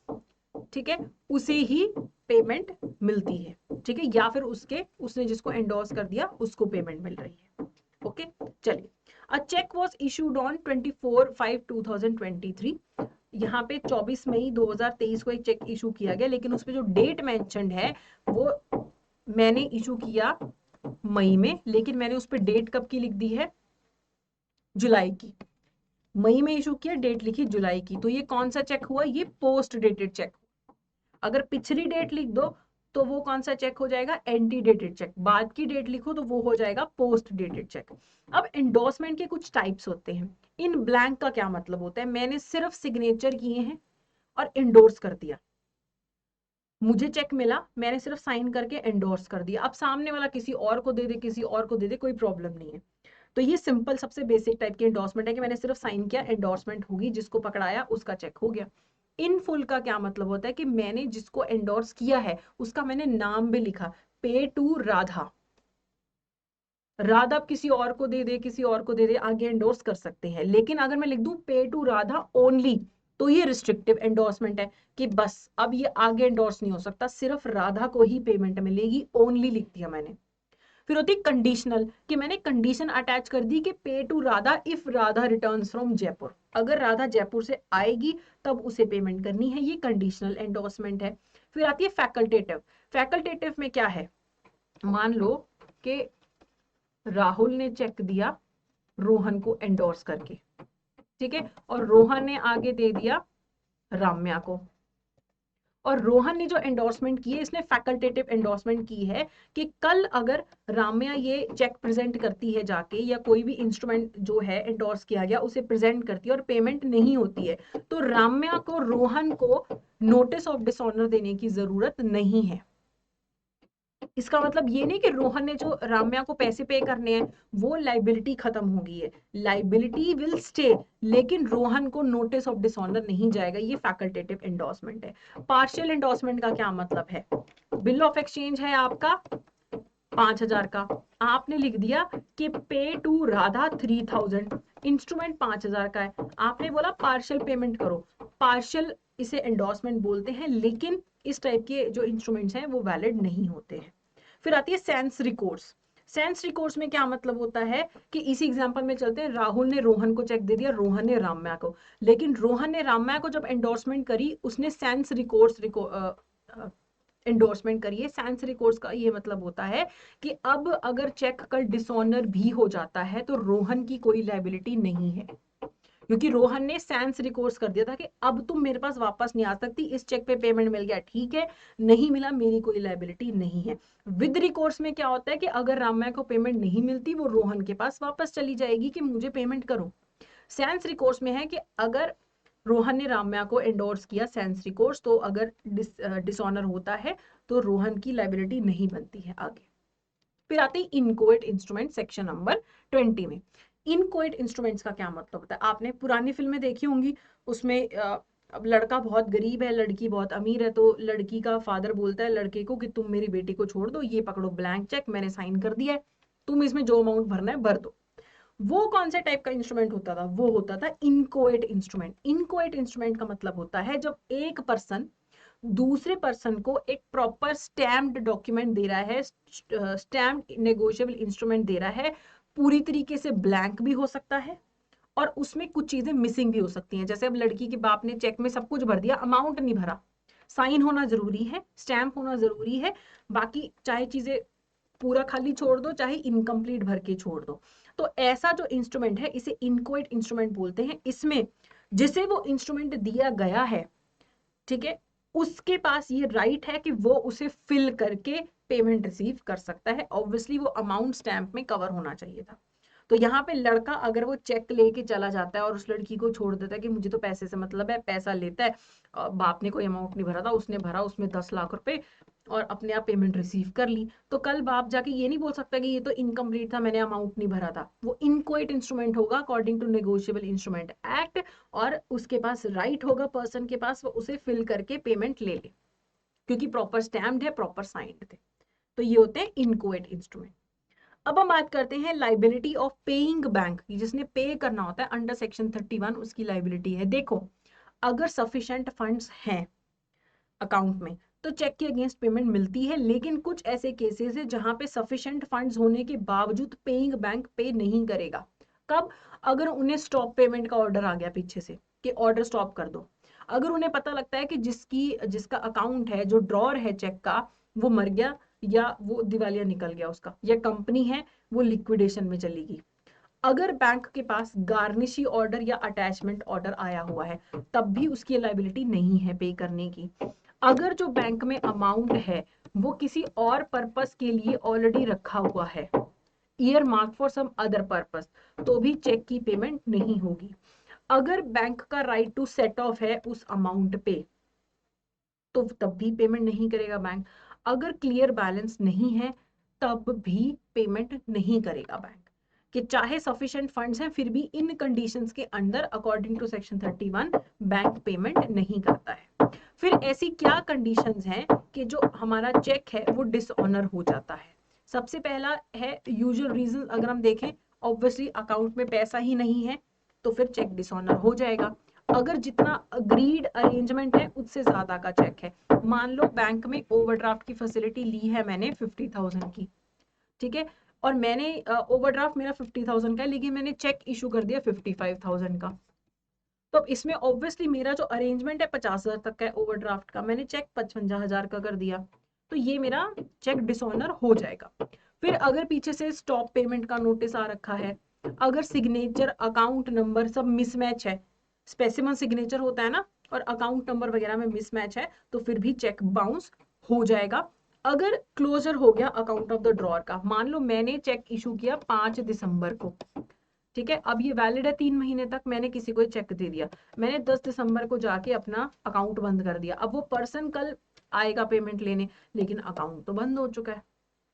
ठीक है, उसे ही पेमेंट मिलती है, ठीक है, या फिर उसने जिसको एंडोर्स कर दिया उसको पेमेंट मिल रही है। ओके, चलिए। अ चेक वाज इशूड ऑन 24/5/2023। यहाँ पे 24 मई 2023 को एक चेक इशू किया गया, लेकिन उसमें जो डेट मेंशन्ड है वो मैंने इशू किया मई में, लेकिन मैंने उस पर डेट कब की लिख दी है, जुलाई की। मई में इशू किया, डेट लिखी जुलाई की, तो ये कौन सा चेक हुआ, ये पोस्ट डेटेड चेक। अगर पिछली डेट लिख दो तो वो कौन सा चेक हो जाएगा, एंटी डेटेड चेक। बाद की डेट लिखो तो वो हो जाएगा पोस्ट डेटेड चेक। अब एंडोर्समेंट के कुछ टाइप्स होते हैं। इन ब्लैंक का क्या मतलब होता है, मैंने सिर्फ सिग्नेचर किए हैं और एंडोर्स कर दिया। मुझे चेक मिला, मैंने सिर्फ साइन करके एंडोर्स कर दिया। अब सामने वाला किसी और को दे दे, किसी और को दे दे, कोई प्रॉब्लम नहीं है। तो ये सिंपल सबसे बेसिक टाइप की एंडोर्समेंट है कि मैंने सिर्फ साइन किया, एंडोर्समेंट होगी, जिसको पकड़ाया उसका चेक हो गया। इन फुल का क्या मतलब होता है कि मैंने जिसको एंडोर्स किया है उसका मैंने नाम भी लिखा, पे टू राधा। राधा अब किसी और को दे दे, किसी और को दे दे, आगे एंडोर्स कर सकते हैं। लेकिन अगर मैं लिख दूं पे टू राधा ओनली, तो ये रिस्ट्रिक्टिव एंडोर्समेंट है कि बस अब ये आगे एंडोर्स नहीं हो सकता, सिर्फ राधा को ही पेमेंट मिलेगी, ओनली लिख दिया मैंने। फिर होती है कंडीशनल, कि मैंने कंडीशन अटैच कर दी कि pay to Radha if Radha returns from Jaipur. अगर राधा जयपुर से आएगी तब उसे पेमेंट करनी है, ये कंडीशनल एंडोर्समेंट है। फिर आती है फैकल्टेटिव। फैकल्टेटिव में क्या है, मान लो कि राहुल ने चेक दिया रोहन को एंडोर्स करके, ठीक है, और रोहन ने आगे दे दिया राम्या को, और रोहन ने जो एंडोर्समेंट की है, इसने फैकल्टेटिव एंडोर्समेंट की है कि कल अगर राम्या ये चेक प्रेजेंट करती है जाके, या कोई भी इंस्ट्रूमेंट जो है एंडोर्स किया गया उसे प्रेजेंट करती है और पेमेंट नहीं होती है, तो राम्या को रोहन को नोटिस ऑफ डिसऑनर देने की जरूरत नहीं है। इसका मतलब ये नहीं कि रोहन ने जो राम्या को पैसे पे करने हैं वो लाइबिलिटी खत्म हो गई है, लाइबिलिटी विल स्टे, लेकिन रोहन को नोटिस ऑफ डिसऑनर नहीं जाएगा। ये फैकल्टेटिव एंडोर्समेंट है। पार्शियल एंडोर्समेंट का क्या मतलब है, बिल ऑफ एक्सचेंज है आपका 5,000 का, आपने लिख दिया कि पे टू राधा 3,000, इंस्ट्रूमेंट 5,000 का है, आपने बोला पार्शियल पेमेंट करो। पार्शियल इसे एंडोर्समेंट बोलते हैं, लेकिन इस टाइप के जो इंस्ट्रूमेंट्स हैं वो वैलिड नहीं होते हैं। फिर आती है सेंस रिकोर्स। सेंस रिकोर्स में क्या मतलब होता है कि इसी एग्जांपल में चलते हैं, राहुल ने रोहन को चेक दे दिया, रोहन ने राम्या को, लेकिन रोहन ने राम्या को जब एंडोर्समेंट करी उसने सेंस रिकोर्स एंडोर्समेंट करी है। सेंस रिकोर्स का ये मतलब होता है कि अब अगर चेक कल डिसऑनर भी हो जाता है तो रोहन की कोई लायबिलिटी नहीं है, क्योंकि रोहन ने सेंस रिकोर्स कर दिया था कि अब तुम मेरे पास वापस नहीं आ सकती, इस चेक पे पेमेंट मिल गया ठीक है, नहीं मिला मेरी कोई लायबिलिटी नहीं है। विद रिकोर्स में क्या होता है कि अगर राम्या को पेमेंट नहीं मिलती वो रोहन के पास वापस चली जाएगी कि मुझे पेमेंट करो। सेंस रिकोर्स में है कि अगर रोहन ने राम्या को एंडोर्स किया सेंस रिकोर्स, तो अगर डिसऑनर होता है तो रोहन की लायबिलिटी नहीं बनती है आगे। फिर आते हैं इनकोएट इंस्ट्रूमेंट, सेक्शन नंबर 20 में। इनकोएट इंस्ट्रूमेंट्स का क्या मतलब होता है, आपने पुरानी फिल्में देखी होंगी, उसमें अब लड़का बहुत गरीब है, लड़की बहुत अमीर है, तो लड़की का फादर बोलता है लड़के को कि तुम मेरी बेटी को छोड़ दो, ये पकड़ो ब्लैंक चेक, मैंने साइन कर दिया है, तुम इसमें जो अमाउंट भरना है भर दो। वो कौन से टाइप का इंस्ट्रूमेंट होता था, वो होता था इनकोएट इंस्ट्रूमेंट। इनकोएट इंस्ट्रूमेंट का मतलब होता है जब एक पर्सन दूसरे पर्सन को एक प्रॉपर स्टैम्प्ड डॉक्यूमेंट दे रहा है, स्टैम्प्ड नेगोशिएबल इंस्ट्रूमेंट दे रहा है, पूरी तरीके से ब्लैंक भी हो सकता है और उसमें कुछ चीजें मिसिंग भी हो सकती हैं। जैसे अब लड़की के बाप ने चेक में सब कुछ भर दिया, अमाउंट नहीं भरा, साइन होना जरूरी है, स्टैम्प होना जरूरी है, बाकी चाहे चीजें पूरा खाली छोड़ दो चाहे इनकम्प्लीट भर के छोड़ दो। तो ऐसा जो इंस्ट्रूमेंट है इसे इनकोएट इंस्ट्रूमेंट बोलते हैं। इसमें जिसे वो इंस्ट्रूमेंट दिया गया है, ठीक है, उसके पास ये राइट है कि वो उसे फिल करके पेमेंट रिसीव कर सकता है। ऑब्वियसली वो अमाउंट स्टैम्प में कवर होना चाहिए था। तो यहाँ पे लड़का अगर वो चेक लेके चला जाता है और उस लड़की को छोड़ देता है कि मुझे तो पैसे से मतलब है, पैसा लेता है, बाप ने कोई अमाउंट नहीं भरा था, उसने भरा उसमें 10 लाख रुपए और अपने आप पेमेंट रिसीव कर ली, तो कल बाप जाके ये नहीं बोल सकता कि ये तो इनकम्प्लीट था, मैंने अमाउंट नहीं भरा था। वो इनकोएट इंस्ट्रूमेंट होगा according to negotiable instrument act, और उसके पास राइट होगा पर्सन के पास, वो उसे फिल करके पेमेंट ले ले। क्योंकि प्रॉपर स्टैम्प्ड है, प्रॉपर साइंड थे। तो ये होते हैं इनकोएट इंस्ट्रूमेंट। अब हम बात करते हैं लाइबिलिटी ऑफ पेइंग बैंक, जिसने पे करना होता है अंडर सेक्शन 31, उसकी लाइबिलिटी है। देखो, अगर सफिशिएंट फंड्स हैं अकाउंट में तो चेक के अगेंस्ट पेमेंट मिलती है, लेकिन कुछ ऐसे केसेस है जहां पे सफिशिएंट फंड्स होने के बावजूद पेइंग बैंक पे नहीं करेगा। कब? अगर उन्हें स्टॉप पेमेंट का ऑर्डर आ गया पीछे से कि ऑर्डर स्टॉप कर दो, अगर उन्हें पता लगता है कि जिसका अकाउंट है, जो ड्रॉर है चेक का, वो मर गया या वो दिवालिया निकल गया उसका, या कंपनी है वो लिक्विडेशन में चली गई, अगर बैंक के पास गार्निशी ऑर्डर या अटैचमेंट ऑर्डर आया हुआ है, तब भी उसकी लायबिलिटी नहीं है पे करने की। अगर जो बैंक में अमाउंट है वो किसी और पर्पस के लिए ऑलरेडी रखा हुआ है, earmark for some other purpose, तो भी चेक की पेमेंट नहीं होगी। अगर बैंक का राइट टू सेट ऑफ है उस अमाउंट पे, तो तब भी पेमेंट नहीं करेगा बैंक। अगर क्लियर बैलेंस नहीं है तब भी पेमेंट नहीं करेगा बैंक, कि चाहे सफिशिएंट फंड्स हैं फिर भी इन कंडीशंस के अंदर according to section 31 bank payment नहीं करता है। फिर ऐसी क्या कंडीशंस हैं कि जो हमारा चेक है वो डिसऑनर हो जाता है? सबसे पहला है यूजुअल रीजन, अगर हम देखें ऑब्वियसली अकाउंट में पैसा ही नहीं है तो फिर चेक डिसऑनर हो जाएगा। अगर जितना अग्रीड अरेंजमेंट है उससे ज्यादा का चेक है, मान लो बैंक में ओवरड्राफ्ट की फैसिलिटी ली है मैंने 50,000 की, ठीक है, और मैंने ओवरड्राफ्ट मेरा 50,000 का है लेकिन मैंने चेक इशू कर दिया 55,000 का, तो इसमें ऑब्वियसली मेरा जो अरेंजमेंट है 50,000 तक का है ओवरड्राफ्ट का, मैंने चेक 55,000 का कर दिया, तो ये मेरा चेक डिसऑनर हो जाएगा। फिर अगर पीछे से स्टॉप पेमेंट का नोटिस आ रखा है, अगर सिग्नेचर अकाउंट नंबर सब मिसमैच है, स्पेसिमन सिग्नेचर होता है ना, और अकाउंट नंबर वगैरह में मिसमैच है, तो फिर भी चेक बाउंस हो जाएगा। अगर क्लोजर हो गया अकाउंट ऑफ द ड्रॉर का, मान लो मैंने चेक इशू किया 5 दिसंबर को, ठीक है, अब ये वैलिड है 3 महीने तक, मैंने किसी को चेक दे दिया, मैंने 10 दिसंबर को जाके अपना अकाउंट बंद कर दिया, अब वो पर्सन कल आएगा पेमेंट लेने, लेकिन अकाउंट तो बंद हो चुका है,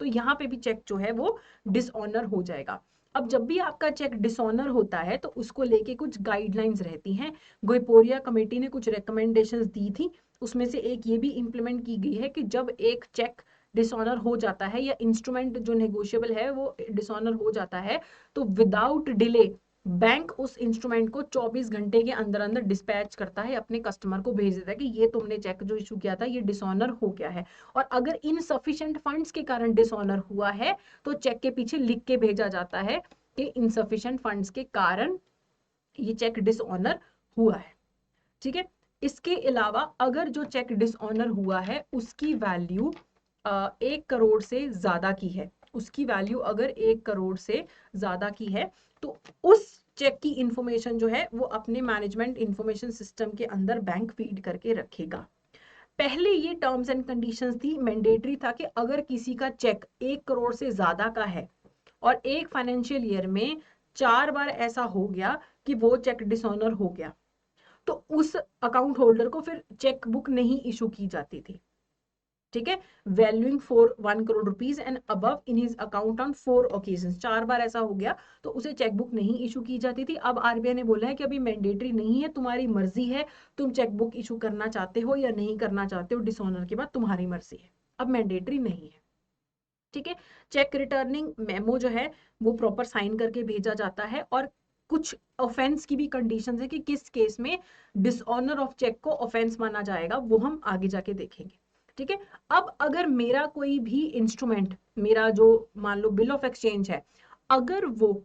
तो यहाँ पे भी चेक जो है वो डिसऑनर हो जाएगा। अब जब भी आपका चेक डिसऑनर होता है तो उसको लेके कुछ गाइडलाइंस रहती हैं, गोइपोरिया कमेटी ने कुछ रिकमेंडेशंस दी थी, उसमें से एक ये भी इंप्लीमेंट की गई है कि जब एक चेक डिसऑनर हो जाता है या इंस्ट्रूमेंट जो नेगोशिएबल है वो डिसऑनर हो जाता है, तो विदाउट डिले बैंक उस इंस्ट्रूमेंट को 24 घंटे के अंदर अंदर डिस्पैच करता है, अपने कस्टमर को भेज देता है कि ये तुमने चेक जो इशू किया था ये डिसऑनर हो गया है, और अगर इनसफिशिएंट फंड्स के कारण डिसऑनर हुआ है तो चेक के पीछे लिख के भेजा जाता है कि इनसफिशिएंट फंड्स के कारण ये चेक डिसऑनर हुआ है, ठीक है। इसके अलावा अगर जो चेक डिसऑनर हुआ है उसकी वैल्यू 1 करोड़ से ज्यादा की है, उसकी वैल्यू अगर 1 करोड़ से ज्यादा की है, तो उस चेक की इंफॉर्मेशन जो है वो अपने मैनेजमेंट इंफॉर्मेशन सिस्टम के अंदर बैंक फीड करके रखेगा। पहले ये टर्म्स एंड कंडीशंस थी, मैंडेटरी था कि अगर किसी का चेक 1 करोड़ से ज्यादा का है और एक फाइनेंशियल ईयर में 4 बार ऐसा हो गया कि वो चेक डिसऑनर हो गया, तो उस अकाउंट होल्डर को फिर चेक बुक नहीं इशू की जाती थी, ठीक है, valuing for 1 crore rupees and above in his account on 4 occasions, 4 बार ऐसा हो गया तो उसे चेकबुक नहीं इशू की जाती थी। अब आरबीआई ने बोला है कि अभी मैंडेटरी नहीं है, तुम्हारी मर्जी है, तुम चेकबुक इशू करना चाहते हो या नहीं करना चाहते हो, डिसऑनर के बाद तुम्हारी मर्जी है, अब मैंडेटरी नहीं है, ठीक है। चेक रिटर्निंग मेमो जो है वो प्रॉपर साइन करके भेजा जाता है, और कुछ ऑफेंस की भी कंडीशंस है कि किस केस में डिसऑनर ऑफ चेक को ऑफेंस माना जाएगा, वो हम आगे जाके देखेंगे, ठीक है। अब अगर मेरा कोई भी इंस्ट्रूमेंट, मेरा जो मान लो बिल ऑफ एक्सचेंज है, अगर वो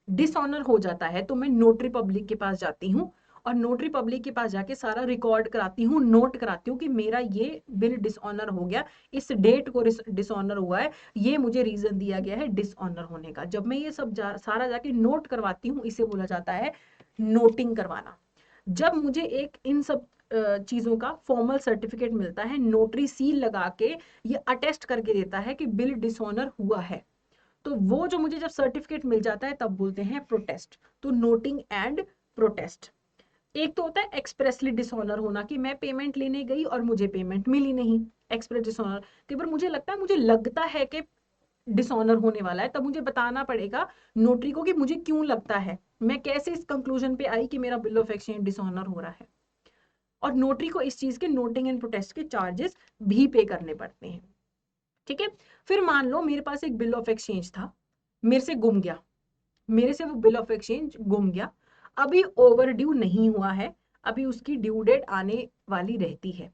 डिसऑनर हो जाता है तो मैं नोटरी पब्लिक के पास जाती हूँ, और नोटरी पब्लिक के पास जाके सारा रिकॉर्ड कराती हूँ, नोट कराती हूँ कि मेरा ये बिल डिसऑनर हो गया, इस डेट को डिसऑनर हुआ है, ये मुझे रीजन दिया गया है डिसऑनर होने का। जब मैं ये सब सारा जाके नोट करवाती हूँ, इसे बोला जाता है नोटिंग करवाना। जब मुझे एक इन सब चीजों का फॉर्मल सर्टिफिकेट मिलता है, नोटरी सील लगा के ये अटेस्ट करके देता है कि बिल डिसऑनर हुआ है, तो वो जो मुझे जब सर्टिफिकेट मिल जाता है तब बोलते हैं प्रोटेस्ट। तो नोटिंग एंड प्रोटेस्ट, एक तो होता है एक्सप्रेसली डिसऑनर होना कि मैं पेमेंट लेने गई और मुझे पेमेंट मिली नहीं, एक्सप्रेस डिसऑनर। कई बार मुझे लगता है कि डिसऑनर होने वाला है, तब मुझे बताना पड़ेगा नोटरी को कि मुझे क्यों लगता है, मैं कैसे इस कंक्लूजन पे आई कि मेरा बिल ऑफ एक्सचेंज डिसऑनर हो रहा है। और नोटरी को इस चीज के नोटिंग एंड प्रोटेस्ट के चार्जेस भी पे करने पड़ते हैं। ठीक है, फिर मान लो मेरे पास एक बिल ऑफ एक्सचेंज था, मेरे से गुम गया, मेरे से वो बिल ऑफ एक्सचेंज गुम गया, अभी ओवर ड्यू नहीं हुआ है, अभी उसकी ड्यू डेट आने वाली रहती है।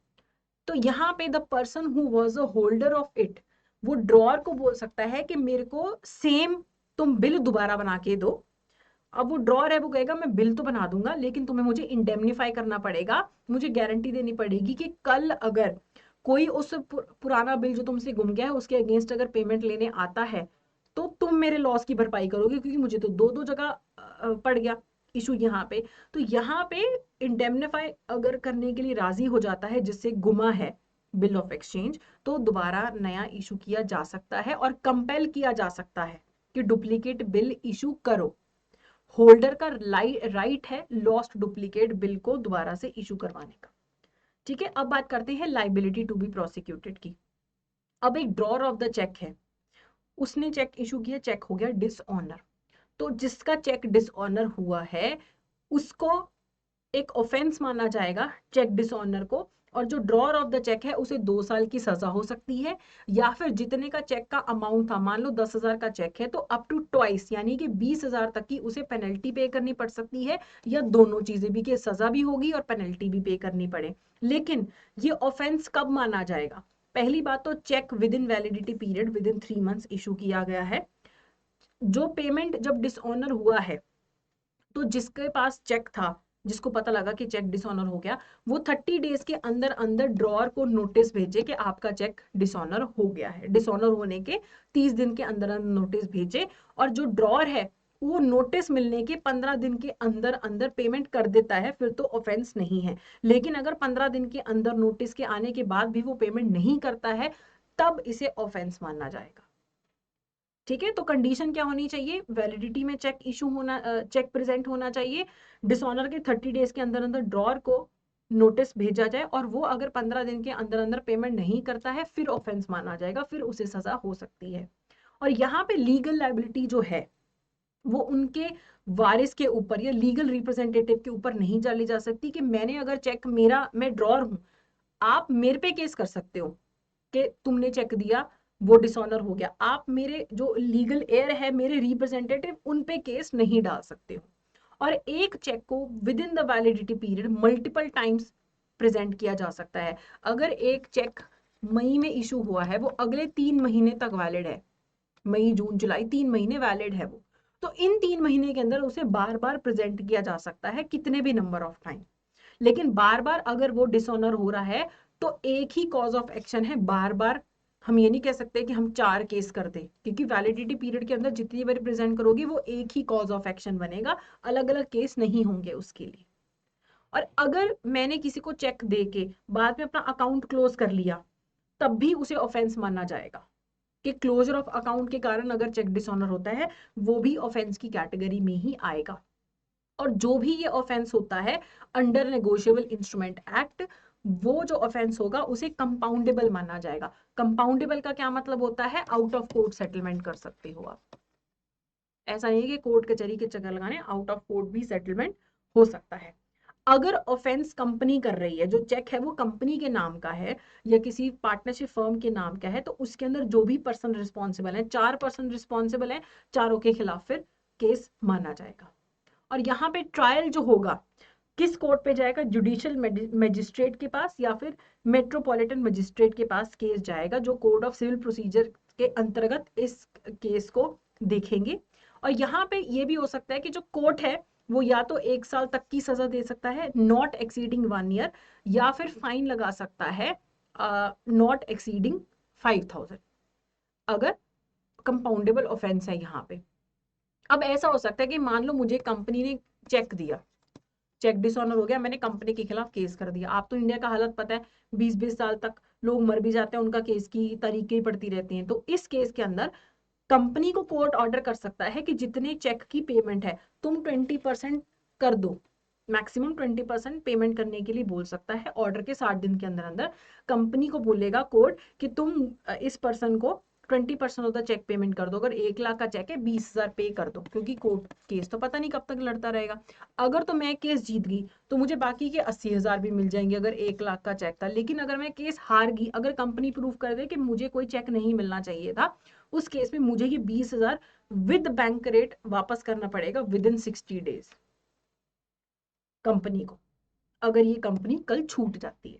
तो यहाँ पे the person who was a holder of it, वो ड्रॉअर को बोल सकता है कि मेरे को सेम तुम बिल दोबारा बना के दो। अब वो ड्रॉअर है, वो कहेगा मैं बिल तो बना दूंगा, लेकिन तुम्हें मुझे इंडेमनीफाई करना पड़ेगा, मुझे गारंटी देनी पड़ेगी कि कल अगर कोई उस पुराना बिल जो तुमसे गुम गया है उसके अगेंस्ट अगर पेमेंट लेने आता है तो तुम मेरे लॉस की भरपाई करोगे, क्योंकि मुझे तो दो दो जगह पड़ गया इशू यहाँ पे। तो यहाँ पे इंडेमनीफाई अगर करने के लिए राजी हो जाता है जिससे गुमा है बिल ऑफ एक्सचेंज, तो दोबारा नया इशू किया जा सकता है और कंपेल किया जा सकता है कि डुप्लीकेट बिल इशू करो। होल्डर का राइट है लॉस्ट डुप्लीकेट बिल को दोबारा से इशू करवाने का। ठीक है, अब बात करते हैं लाइबिलिटी टू बी प्रोसिक्यूटेड की। अब एक ड्रॉअर ऑफ द चेक है, उसने चेक इशू किया, चेक हो गया डिसऑनर। तो जिसका चेक डिसऑनर हुआ है उसको एक ऑफेंस माना जाएगा चेक डिसऑनर को, और जो ड्रॉअर ऑफ द चेक है उसे 2 साल की सजा हो सकती है, या फिर जितने का चेक का अमाउंट था, मान लो 10,000 का चेक है तो अप टू ट्वाइस यानी कि 20,000 तक की उसे पेनल्टी पे करनी पड़ सकती है, या दोनों चीजें भी, कि सजा भी होगी और पेनल्टी भी पे करनी पड़े। लेकिन ये ऑफेंस कब माना जाएगा? पहली बात तो cheque within validity period within 3 months issue किया गया है। जो पेमेंट जब डिसऑनर हुआ है तो जिसके पास चेक था, जिसको पता लगा कि चेक डिसऑनर हो गया, वो 30 डेज के अंदर अंदर ड्रॉअर को नोटिस भेजे कि आपका चेक डिसऑनर हो गया है। डिसऑनर होने के 30 दिन के अंदर अंदर नोटिस भेजे, और जो ड्रॉअर है वो नोटिस मिलने के 15 दिन के अंदर अंदर पेमेंट कर देता है, फिर तो ऑफेंस नहीं है। लेकिन अगर 15 दिन के अंदर नोटिस के आने के बाद भी वो पेमेंट नहीं करता है, तब इसे ऑफेंस माना जाएगा। ठीक है, तो कंडीशन क्या होनी चाहिए? वैलिडिटी में चेक इशू होना, चेक प्रेजेंट होना चाहिए, डिसऑनर के 30 डेज के अंदर अंदर ड्रॉअर को नोटिस भेजा जाए, और वो अगर 15 दिन के अंदर अंदर पेमेंट नहीं करता है फिर ऑफेंस माना जाएगा, फिर उसे सजा हो सकती है। और यहाँ पे लीगल लायबिलिटी जो है वो उनके वारिस के ऊपर या लीगल रिप्रेजेंटेटिव के ऊपर नहीं डाली जा सकती, कि मैंने अगर चेक, मेरा, मैं ड्रॉअर हूं, आप मेरे पे केस कर सकते हो कि तुमने चेक दिया वो डिसऑनर हो गया, आप मेरे जो लीगल एयर है, मेरे रिप्रेजेंटेटिव, उन पे केस नहीं डाल सकते हो। और एक चेक को with in the validity period multiple times present किया जा सकता है। अगर एक चेक मई में इशू हुआ है, वो अगले 3 महीने तक वैलिड है, मई जून जुलाई 3 महीने वैलिड है वो, तो इन 3 महीने के अंदर उसे बार बार प्रेजेंट किया जा सकता है, कितने भी नंबर ऑफ टाइम। लेकिन बार बार अगर वो डिसऑनर हो रहा है तो एक ही कॉज ऑफ एक्शन है, बार बार हम ये नहीं कह सकते कि हम 4 केस कर दें, क्योंकि वैलिडिटी पीरियड के अंदर जितनी बार प्रेजेंट करोगे वो एक ही कॉज ऑफ एक्शन बनेगा, अलग अलग केस नहीं होंगे उसके लिए। और अगर मैंने किसी को चेक दे के बाद में अपना अकाउंट क्लोज कर लिया, तब भी उसे ऑफेंस माना जाएगा, कि क्लोजर ऑफ अकाउंट के कारण अगर चेक डिसऑनर होता है वो भी ऑफेंस की कैटेगरी में ही आएगा। और जो भी ये ऑफेंस होता है अंडर नेगोशिएबल इंस्ट्रूमेंट एक्ट, वो जो ऑफेंस होगा उसे कंपाउंडेबल माना जाएगा। कंपाउंडेबल का क्या मतलब होता है? आउट ऑफ कोर्ट सेटलमेंट कर सकते हो आप। ऐसा नहीं है कि कोर्ट कचहरी के चक्कर लगाने, आउट ऑफ कोर्ट भी सेटलमेंट हो सकता है। अगर ऑफेंस कंपनी कर रही है, जो चेक है वो कंपनी के नाम का है या किसी पार्टनरशिप फर्म के नाम का है, तो उसके अंदर जो भी पर्सन रिस्पॉन्सिबल है, 4 पर्सन रिस्पॉन्सिबल है, चारों के खिलाफ फिर केस माना जाएगा। और यहाँ पे ट्रायल जो होगा किस कोर्ट पे जाएगा? जुडिशियल मजिस्ट्रेट के पास या फिर मेट्रोपॉलिटन मजिस्ट्रेट के पास केस जाएगा, जो कोड ऑफ सिविल प्रोसीजर के अंतर्गत इस केस को देखेंगे। और यहाँ पे ये भी हो सकता है कि जो कोर्ट है वो या तो 1 साल तक की सजा दे सकता है नॉट एक्सीडिंग 1 ईयर, या फिर फाइन लगा सकता है नॉट एक्सीडिंग 5,000, अगर कंपाउंडेबल ऑफेंस है यहाँ पे। अब ऐसा हो सकता है कि मान लो मुझे कंपनी ने चेक दिया, चेक डिसऑनर हो गया, मैंने कंपनी के खिलाफ केस कर दिया। आप तो इंडिया का हालत पता है, 20-20 साल तक लोग मर भी जाते हैं, उनका केस की तरीके ही पड़ती रहती हैं। तो इस केस के अंदर कंपनी को कोर्ट ऑर्डर कर सकता है कि जितने चेक की पेमेंट है तुम 20% कर दो, मैक्सिमम 20% पेमेंट करने के लिए बोल सकता है। ऑर्डर के 60 दिन के अंदर अंदर कंपनी को बोलेगा कोर्ट कि तुम इस पर्सन को 20% ऑफ द चेक पेमेंट कर दो। अगर 1 लाख का चेक है 20,000 पे कर दो, क्योंकि कोर्ट केस तो पता नहीं कब तक लड़ता रहेगा। अगर तो मैं केस जीत गई तो मुझे बाकी के 80,000 भी मिल जाएंगे, अगर 1 लाख का चेक था। लेकिन अगर मैं केस हार गई, अगर कंपनी प्रूव कर दे कि मुझे कोई चेक नहीं मिलना चाहिए था, उस केस में मुझे ये 20,000 विद बैंक रेट वापस करना पड़ेगा विद इन 60 डेज कंपनी को, अगर ये कंपनी कल छूट जाती है।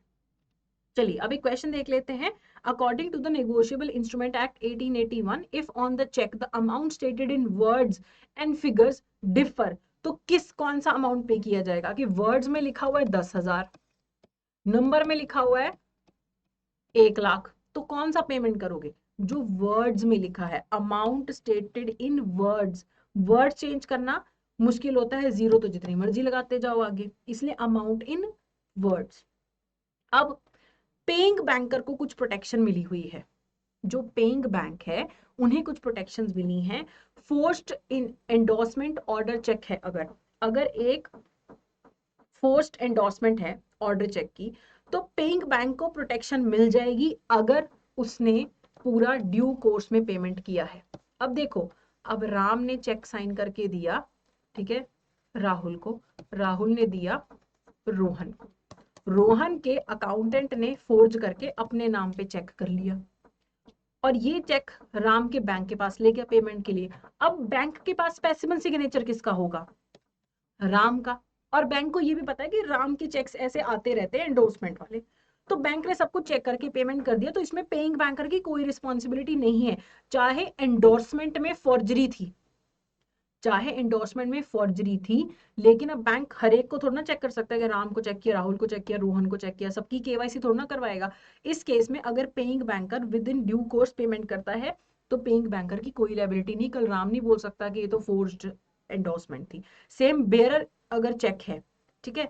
चलिए अब एक क्वेश्चन देख लेते हैं। According to the negotiable instrument act 1881, if on the cheque the amount stated in words and figures differ, तो कौन सा अमाउंट पे किया जाएगा? कि वर्ड्स में लिखा हुआ है 10,000, नंबर में लिखा हुआ है 1 लाख, तो कौन सा पेमेंट करोगे? जो वर्ड्स में लिखा है, amount stated in words. Word change करना मुश्किल होता है, जीरो तो जितनी मर्जी लगाते जाओ आगे, इसलिए अमाउंट इन वर्ड्स। अब पेइंग बैंकर को कुछ प्रोटेक्शन मिली हुई है। जो पेइंग बैंक है उन्हें कुछ प्रोटेक्शंस मिली हैं। फोर्स्ड एंडोर्समेंट ऑर्डर चेक है, अगर एक फोर्स्ड एंडोर्समेंट है ऑर्डर चेक की, तो पेइंग बैंक को प्रोटेक्शन मिल जाएगी अगर उसने पूरा ड्यू कोर्स में पेमेंट किया है। अब देखो, अब राम ने चेक साइन करके दिया, ठीक है, राहुल को, राहुल ने दिया रोहन को, रोहन के अकाउंटेंट ने फोर्ज करके अपने नाम पे चेक कर लिया, और ये चेक राम के बैंक के पास ले गया पेमेंट के लिए। अब बैंक के पास स्पेसिफिक सिग्नेचर किसका होगा? राम का। और बैंक को ये भी पता है कि राम के चेक्स ऐसे आते रहते हैं एंडोर्समेंट वाले, तो बैंक ने सब कुछ चेक करके पेमेंट कर दिया, तो इसमें पेइंग बैंकर की कोई रिस्पॉन्सिबिलिटी नहीं है। चाहे एंडोर्समेंट में फॉर्जरी थी, चाहे एंडोर्समेंट में फॉर्जरी थी, लेकिन अब बैंक हर एक को थोड़ा ना चेक कर सकता है कि राम को चेक किया, राहुल को चेक किया, रोहन को चेक किया, सबकी केवाईसी थोड़ा ना करवाएगा। इस केस में अगर paying banker with in due course payment करता है तो पेइंग बैंकर की कोई लायबिलिटी नहीं। कल राम नहीं बोल सकता कि ये तो फोर्स्ड एंडोर्समेंट थी। सेम बेयरर अगर चेक है, ठीक है,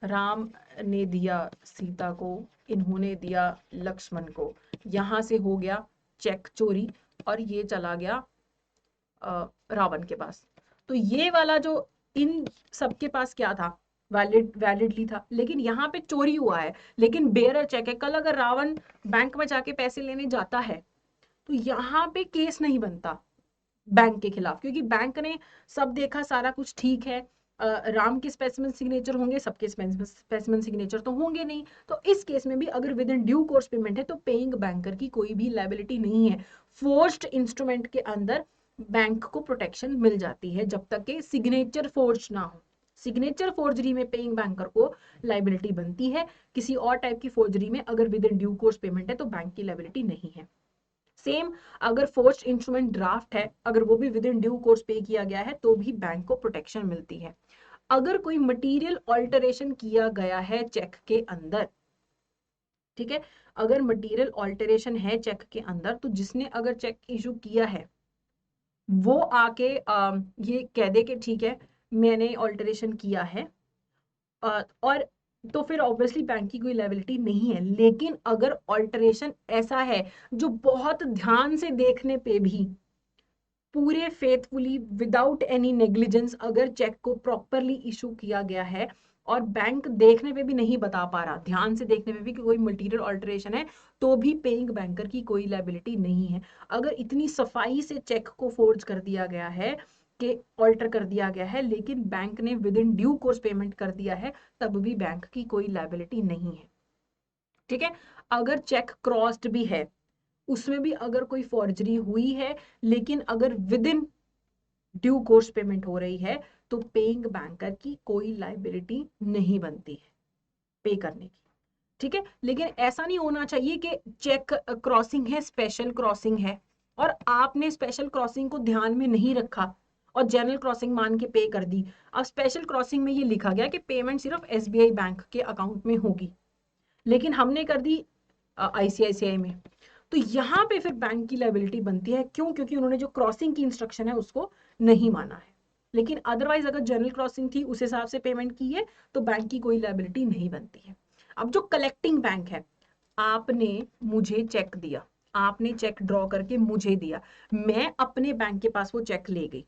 राम ने दिया सीता को, इन्होंने दिया लक्ष्मण को, यहां से हो गया चेक चोरी और ये चला गया रावण के पास, तो ये वाला जो इन सबके पास क्या था, वैलिडली था, लेकिन यहाँ पे चोरी हुआ है, लेकिन बेयरर चेक है। कल अगर रावण बैंक में जाके पैसे लेने जाता है तो यहाँ पे केस नहीं बनता बैंक के खिलाफ, क्योंकि बैंक ने सब देखा, सारा कुछ ठीक है। राम के स्पेसिमेन सिग्नेचर होंगे, सबके स्पेसिमेन सिग्नेचर तो होंगे नहीं, तो इस केस में भी अगर with in due course payment है तो पेइंग बैंकर की कोई भी लायबिलिटी नहीं है। फोर्स्ड इंस्ट्रूमेंट के अंदर बैंक को प्रोटेक्शन मिल जाती है जब तक कि सिग्नेचर फोर्ज ना हो। सिग्नेचर फोर्जरी में पेइंग बैंकर को लायबिलिटी बनती है, किसी और टाइप की फोर्जरी में अगर with in due course payment है तो बैंक की लायबिलिटी नहीं है। सेम अगर फोर्स्ड इंस्ट्रूमेंट ड्राफ्ट है, अगर वो भी विद इन ड्यू कोर्स पे किया गया है तो भी बैंक को प्रोटेक्शन मिलती है। अगर कोई मटेरियल ऑल्टरेशन किया गया है चेक के अंदर, ठीक है, अगर मटेरियल ऑल्टरेशन है चेक के अंदर, तो जिसने अगर चेक इशू किया है वो आके ये कह दे कि ठीक है मैंने ऑल्टरेशन किया है, और तो फिर ऑब्वियसली बैंक की कोई लायबिलिटी नहीं है। लेकिन अगर ऑल्टरेशन ऐसा है जो बहुत ध्यान से देखने पे भी, पूरे फेथफुली विदाउट एनी नेग्लिजेंस अगर चेक को प्रॉपरली इशू किया गया है और बैंक देखने पे भी नहीं बता पा रहा, ध्यान से देखने पे भी कि कोई मटेरियल ऑल्टरेशन है, तो भी पेइंग बैंकर की कोई लायबिलिटी नहीं है। अगर इतनी सफाई से चेक को फोर्ज कर दिया गया है कि ऑल्टर कर दिया गया है, लेकिन बैंक ने with in due course payment कर दिया है, तब भी बैंक की कोई लायबिलिटी नहीं है। ठीक है, अगर चेक क्रॉस्ड भी है, उसमें भी अगर कोई फॉर्जरी हुई है, लेकिन अगर with in due course payment हो रही है, तो पेइंग बैंकर की कोई लायबिलिटी नहीं बनती है पे करने की। ठीक है, लेकिन ऐसा नहीं होना चाहिए कि चेक क्रॉसिंग है, स्पेशल क्रॉसिंग है, और आपने स्पेशल क्रॉसिंग को ध्यान में नहीं रखा और जनरल क्रॉसिंग मान के पे कर दी। अब स्पेशल क्रॉसिंग में ये लिखा गया कि पेमेंट सिर्फ एसबीआई बैंक के अकाउंट में होगी, लेकिन हमने कर दी आईसीआईसीआई में, तो यहाँ पे फिर बैंक की लायबिलिटी बनती है। क्यों? क्योंकि उन्होंने जो क्रॉसिंग की इंस्ट्रक्शन है उसको नहीं माना है। लेकिन अदरवाइज अगर जनरल क्रॉसिंग थी, उस हिसाब से पेमेंट की है, तो बैंक की कोई लायबिलिटी नहीं बनती है। अब जो कलेक्टिंग बैंक है, आपने मुझे चेक दिया, आपने चेक ड्रॉ करके मुझे दिया, मैं अपने बैंक के पास वो चेक ले गई,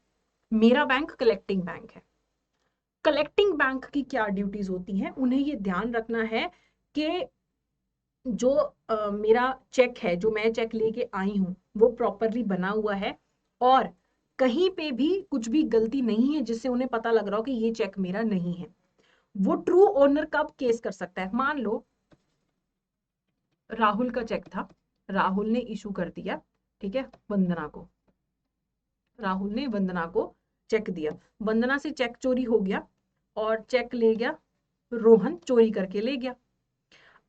मेरा बैंक कलेक्टिंग बैंक है। कलेक्टिंग बैंक की क्या ड्यूटीज होती हैं, उन्हें ये ध्यान रखना है कि जो मेरा चेक है, जो मैं चेक लेके आई हूँ, वो प्रॉपरली बना हुआ है और कहीं पे भी कुछ भी गलती नहीं है जिससे उन्हें पता लग रहा हो कि ये चेक मेरा नहीं है। वो ट्रू ओनर कब केस कर सकता है? मान लो राहुल का चेक था, राहुल ने इशू कर दिया, ठीक है, वंदना को। राहुल ने वंदना को चेक दिया, वंदना से चेक चोरी हो गया और चेक ले गया रोहन, चोरी करके ले गया।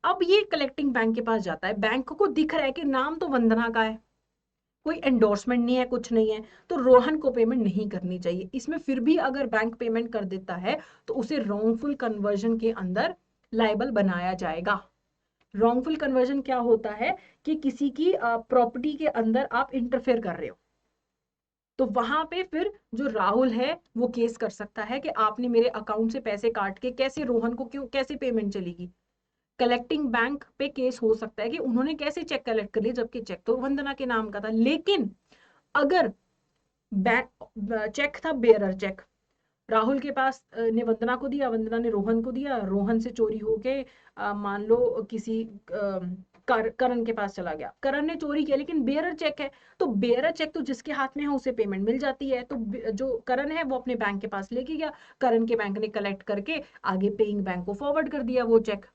अब ये कलेक्टिंग बैंक के पास जाता है, बैंक को दिख रहा है कि नाम तो वंदना का है, कोई एंडोर्समेंट नहीं है, कुछ नहीं है, तो रोहन को पेमेंट नहीं करनी चाहिए। इसमें फिर भी अगर बैंक पेमेंट कर देता है तो उसे रॉन्गफुल कन्वर्जन के अंदर लायबल बनाया जाएगा। रॉन्गफुल कन्वर्जन क्या होता है कि किसी की प्रॉपर्टी के अंदर आप इंटरफेयर कर रहे हो, तो वहां पे फिर जो राहुल है वो केस कर सकता है कि आपने मेरे अकाउंट से पैसे काट के कैसे रोहन को, क्यों, कैसे पेमेंट चलेगी। कलेक्टिंग बैंक पे केस हो सकता है कि उन्होंने कैसे चेक कलेक्ट कर लिया जबकि चेक तो वंदना के नाम का था। लेकिन अगर बैंक चेक था बेयरर चेक, राहुल के पास ने वंदना को दिया, वंदना ने रोहन को दिया, रोहन से चोरी होके मान लो किसी करण के पास चला गया, करण ने चोरी किया लेकिन बेयरर चेक है, तो बेयरर चेक तो जिसके हाथ में है उसे पेमेंट मिल जाती है, तो जो करण है वो अपने बैंक के पास लेके गया, करण के बैंक ने कलेक्ट करके आगे पेइंग बैंक को फॉरवर्ड कर दिया वो चेक।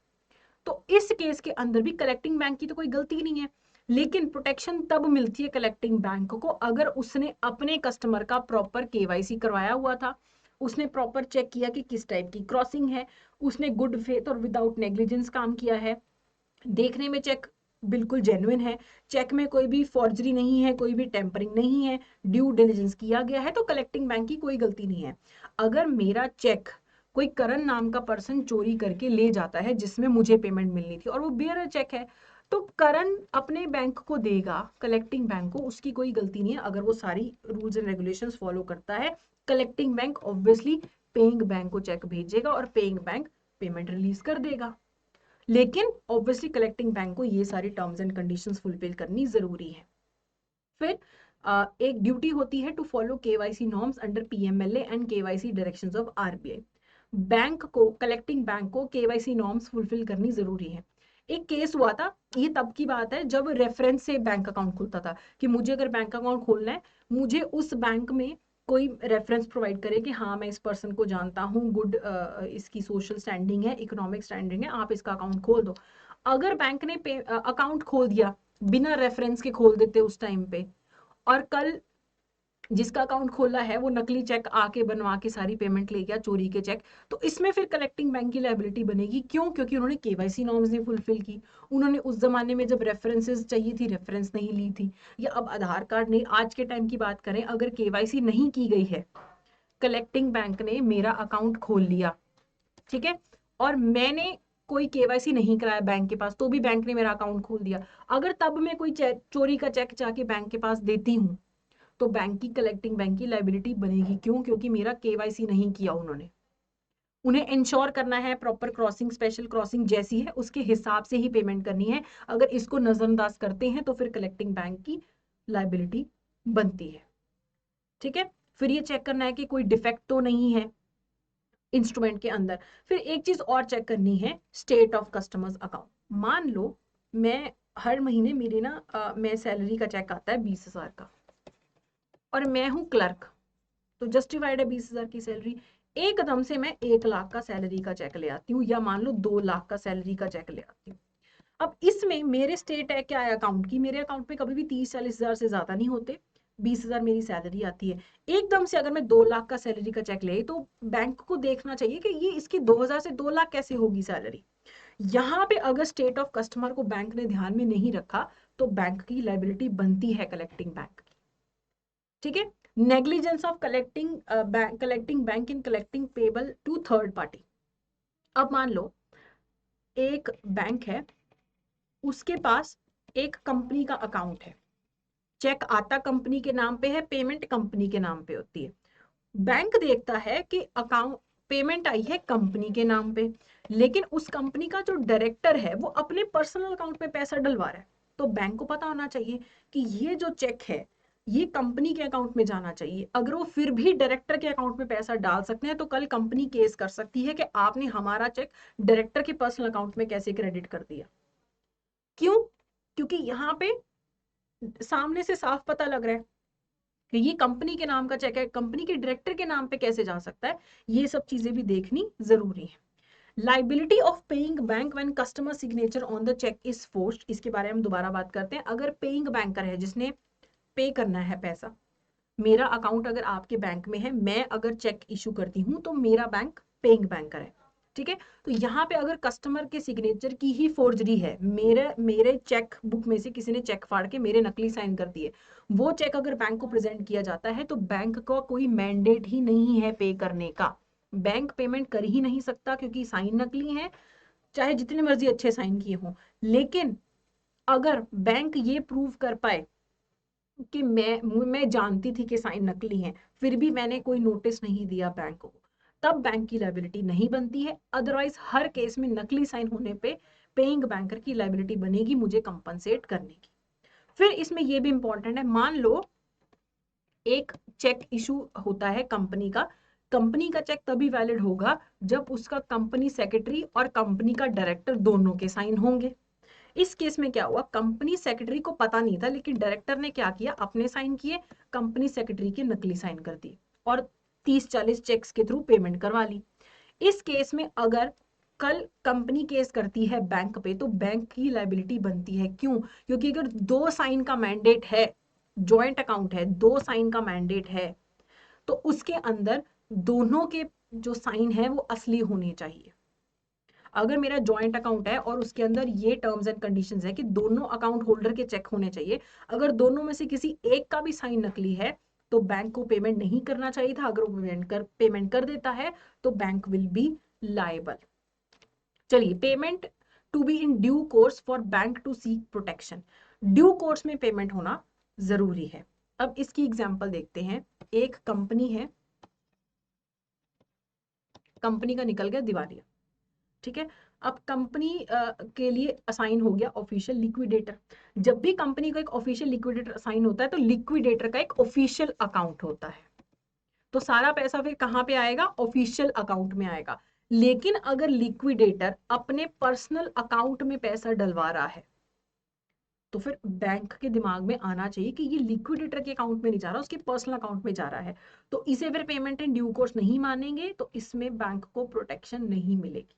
तो इस केस के अंदर भी कलेक्टिंग बैंक की तो कोई गलती नहीं है, लेकिन प्रोटेक्शन तब मिलती है कलेक्टिंग बैंक को अगर उसने अपने कस्टमर का प्रॉपर केवाईसी करवाया हुआ था, उसने प्रॉपर चेक किया कि किस टाइप की क्रॉसिंग है, उसने गुड फेथ और विदाउट नेग्लिजेंस काम किया है, देखने में चेक बिल्कुल जेन्युइन है, चेक में कोई भी फॉर्जरी नहीं है, कोई भी टेम्परिंग नहीं है, ड्यू डिलिजेंस किया गया है, तो कलेक्टिंग बैंक की कोई गलती नहीं है। अगर मेरा चेक कोई करण नाम का पर्सन चोरी करके ले जाता है जिसमें मुझे पेमेंट मिलनी थी और वो बेयरर चेक है, तो करण अपने बैंक को देगा, कलेक्टिंग बैंक को उसकी कोई गलती नहीं है अगर वो सारी रूल्स एंड रेगुलेशंस फॉलो करता है। Collecting bank obviously paying bank को चेक भेजेगा और पेइंग बैंक पेमेंट रिलीज कर देगा, लेकिन ऑब्वियसली कलेक्टिंग बैंक को ये सारी टर्म्स एंड कंडीशंस फुलफिल करनी जरूरी है। फिर एक ड्यूटी होती है to follow KYC norms under PMLA and KYC directions of RBI. Bank को, कलेक्टिंग बैंक को केवाईसी नॉर्म्स फुलफिल करनी जरूरी है। एक केस हुआ था, ये तब की बात है जब रेफरेंस से बैंक अकाउंट खुलता था कि मुझे अगर बैंक अकाउंट खोलना है, मुझे उस बैंक में कोई रेफरेंस प्रोवाइड करे कि हाँ मैं इस पर्सन को जानता हूँ, गुड इसकी सोशल स्टैंडिंग है, इकोनॉमिक स्टैंडिंग है, आप इसका अकाउंट खोल दो। अगर बैंक ने अकाउंट खोल दिया बिना रेफरेंस के खोल देते उस टाइम पे, और कल जिसका अकाउंट खोला है वो नकली चेक आके बनवा के सारी पेमेंट ले गया, चोरी के चेक, तो इसमें फिर कलेक्टिंग बैंक की लायबिलिटी बनेगी। क्यों? क्योंकि उन्होंने केवाईसी नॉर्म्स नहीं फुलफिल की, उन्होंने उस जमाने में जब रेफरेंसेस चाहिए थी रेफरेंस नहीं ली थी, या अब आधार कार्ड नहीं, आज के टाइम की बात करें अगर केवाईसी नहीं की गई है, कलेक्टिंग बैंक ने मेरा अकाउंट खोल लिया, ठीक है, और मैंने कोई केवाईसी नहीं कराया बैंक के पास, तो भी बैंक ने मेरा अकाउंट खोल दिया, अगर तब मैं कोई चोरी का चेक जाके बैंक के पास देती हूँ तो बैंक की, कलेक्टिंग बैंक की लायबिलिटी बनेगी। क्यों? क्योंकि मेरा केवाईसी नहीं किया उन्होंने। उन्हें इंश्योर करना है प्रॉपर क्रॉसिंग, स्पेशल क्रॉसिंग जैसी है उसके हिसाब से ही पेमेंट करनी है, अगर इसको नजरअंदाज करते हैं तो फिर कलेक्टिंग बैंक की लायबिलिटी बनती है, ठीक है। फिर ये चेक करना है कि कोई डिफेक्ट तो नहीं है इंस्ट्रूमेंट के अंदर। फिर एक चीज और चेक करनी है, स्टेट ऑफ कस्टमर्स अकाउंट। मान लो मैं हर महीने मेरी ना मैं सैलरी का चेक आता है 20,000 का और मैं हूं क्लर्क, तो जस्टिफाइड है 20,000 की सैलरी, एकदम से मैं 1 लाख का सैलरी का चेक ले आती हूँ, या मान लो 2 लाख का सैलरी का चेक ले आती हूँ। अब इसमें मेरे स्टेट है क्या है अकाउंट की, मेरे अकाउंट में कभी भी 30-40 हजार से ज्यादा नहीं होते, 20,000 मेरी सैलरी आती है। एकदम से अगर मैं 2 लाख का सैलरी का चेक ले, तो बैंक को देखना चाहिए कि ये इसकी 2,000 से 2 लाख कैसे होगी सैलरी। यहाँ पे अगर स्टेट ऑफ कस्टमर को बैंक ने ध्यान में नहीं रखा तो बैंक की लायबिलिटी बनती है कलेक्टिंग बैंक की, ठीक है। Negligence of collecting bank in collecting payable to third party. अब मान लो एक बैंक है, उसके पास एक कंपनी का अकाउंट है, चेक आता कंपनी के नाम पे है, पेमेंट कंपनी के नाम पे होती है, बैंक देखता है कि अकाउंट पेमेंट आई है कंपनी के नाम पे, लेकिन उस कंपनी का जो डायरेक्टर है वो अपने पर्सनल अकाउंट में पैसा डलवा रहा है, तो बैंक को पता होना चाहिए कि ये जो चेक है ये कंपनी के अकाउंट में जाना चाहिए। अगर वो फिर भी डायरेक्टर के अकाउंट में पैसा डाल सकते हैं तो कल कंपनी केस कर सकती है कि आपने हमारा चेक डायरेक्टर के पर्सनल अकाउंट में कैसे क्रेडिट कर दिया। क्यों? क्योंकि यहाँ पे सामने से साफ पता लग रहा है कि ये कंपनी के नाम का चेक है, कंपनी के डायरेक्टर के नाम पे कैसे जा सकता है, ये सब चीजें भी देखनी जरूरी है। Liability of paying bank when customer signature on the cheque is forged, इसके बारे में हम दोबारा बात करते हैं। अगर पेइंग बैंकर है, जिसने पे करना है पैसा, मेरा अकाउंट अगर आपके बैंक में है, मैं अगर चेक इशू करती हूँ तो मेरा बैंक पेइंग बैंकर है, ठीक है। तो यहाँ पे अगर कस्टमर के सिग्नेचर की ही फोर्जरी है, मेरे चेक बुक में से किसी ने चेक फाड़ के मेरे नकली साइन कर दिए, वो चेक अगर बैंक को प्रेजेंट किया जाता है तो बैंक का कोई मैंडेट ही नहीं है पे करने का। बैंक पेमेंट कर ही नहीं सकता क्योंकि साइन नकली है, चाहे जितने मर्जी अच्छे साइन किए हों। लेकिन अगर बैंक ये प्रूव कर पाए कि मैं जानती थी कि साइन नकली हैं, फिर भी मैंने कोई नोटिस नहीं दिया बैंक को, तब बैंक की लायबिलिटी नहीं बनती है। अदरवाइज हर केस में नकली साइन होने पे पेइंग बैंकर की लायबिलिटी बनेगी मुझे कंपनसेट करने की। फिर इसमें यह भी इंपॉर्टेंट है, मान लो एक चेक इशू होता है कंपनी का चेक तभी वैलिड होगा जब उसका कंपनी सेक्रेटरी और कंपनी का डायरेक्टर दोनों के साइन होंगे। इस केस में क्या हुआ, कंपनी सेक्रेटरी को पता नहीं था, लेकिन डायरेक्टर ने क्या किया, अपने साइन किए, कंपनी सेक्रेटरी के नकली साइन कर दिए और 30-40 चेक्स के थ्रू पेमेंट करवा ली। इस केस में अगर कल कंपनी केस करती है बैंक पे तो बैंक की लायबिलिटी बनती है। क्यों? क्योंकि अगर 2 साइन का मैंडेट है, जॉइंट अकाउंट है, 2 साइन का मैंडेट है, तो उसके अंदर दोनों के जो साइन है वो असली होने चाहिए। अगर मेरा जॉइंट अकाउंट है और उसके अंदर ये टर्म्स एंड कंडीशंस है कि दोनों अकाउंट होल्डर के चेक होने चाहिए, अगर दोनों में से किसी एक का भी साइन नकली है तो बैंक को पेमेंट नहीं करना चाहिए था। अगर वो पेमेंट कर देता है तो बैंक विल बी लायबल। चलिए, payment to be in due course for bank to seek protection, due course में पेमेंट होना जरूरी है। अब इसकी एग्जांपल देखते हैं। एक कंपनी है, कंपनी का निकल गया दिवालिया, ठीक है। अब कंपनी के लिए असाइन हो गया ऑफिशियल लिक्विडेटर। जब भी कंपनी को एक ऑफिशियल लिक्विडेटर असाइन होता है तो लिक्विडेटर का एक ऑफिशियल अकाउंट होता है, तो सारा पैसा फिर कहां पे आएगा, ऑफिशियल अकाउंट में आएगा। लेकिन अगर लिक्विडेटर अपने पर्सनल अकाउंट में पैसा डलवा रहा है तो फिर बैंक के दिमाग में आना चाहिए कि ये लिक्विडेटर के अकाउंट में नहीं जा रहा, उसके पर्सनल अकाउंट में जा रहा है, तो इसे फिर पेमेंट इन ड्यू कोर्स नहीं मानेंगे, तो इसमें बैंक को प्रोटेक्शन नहीं मिलेगी,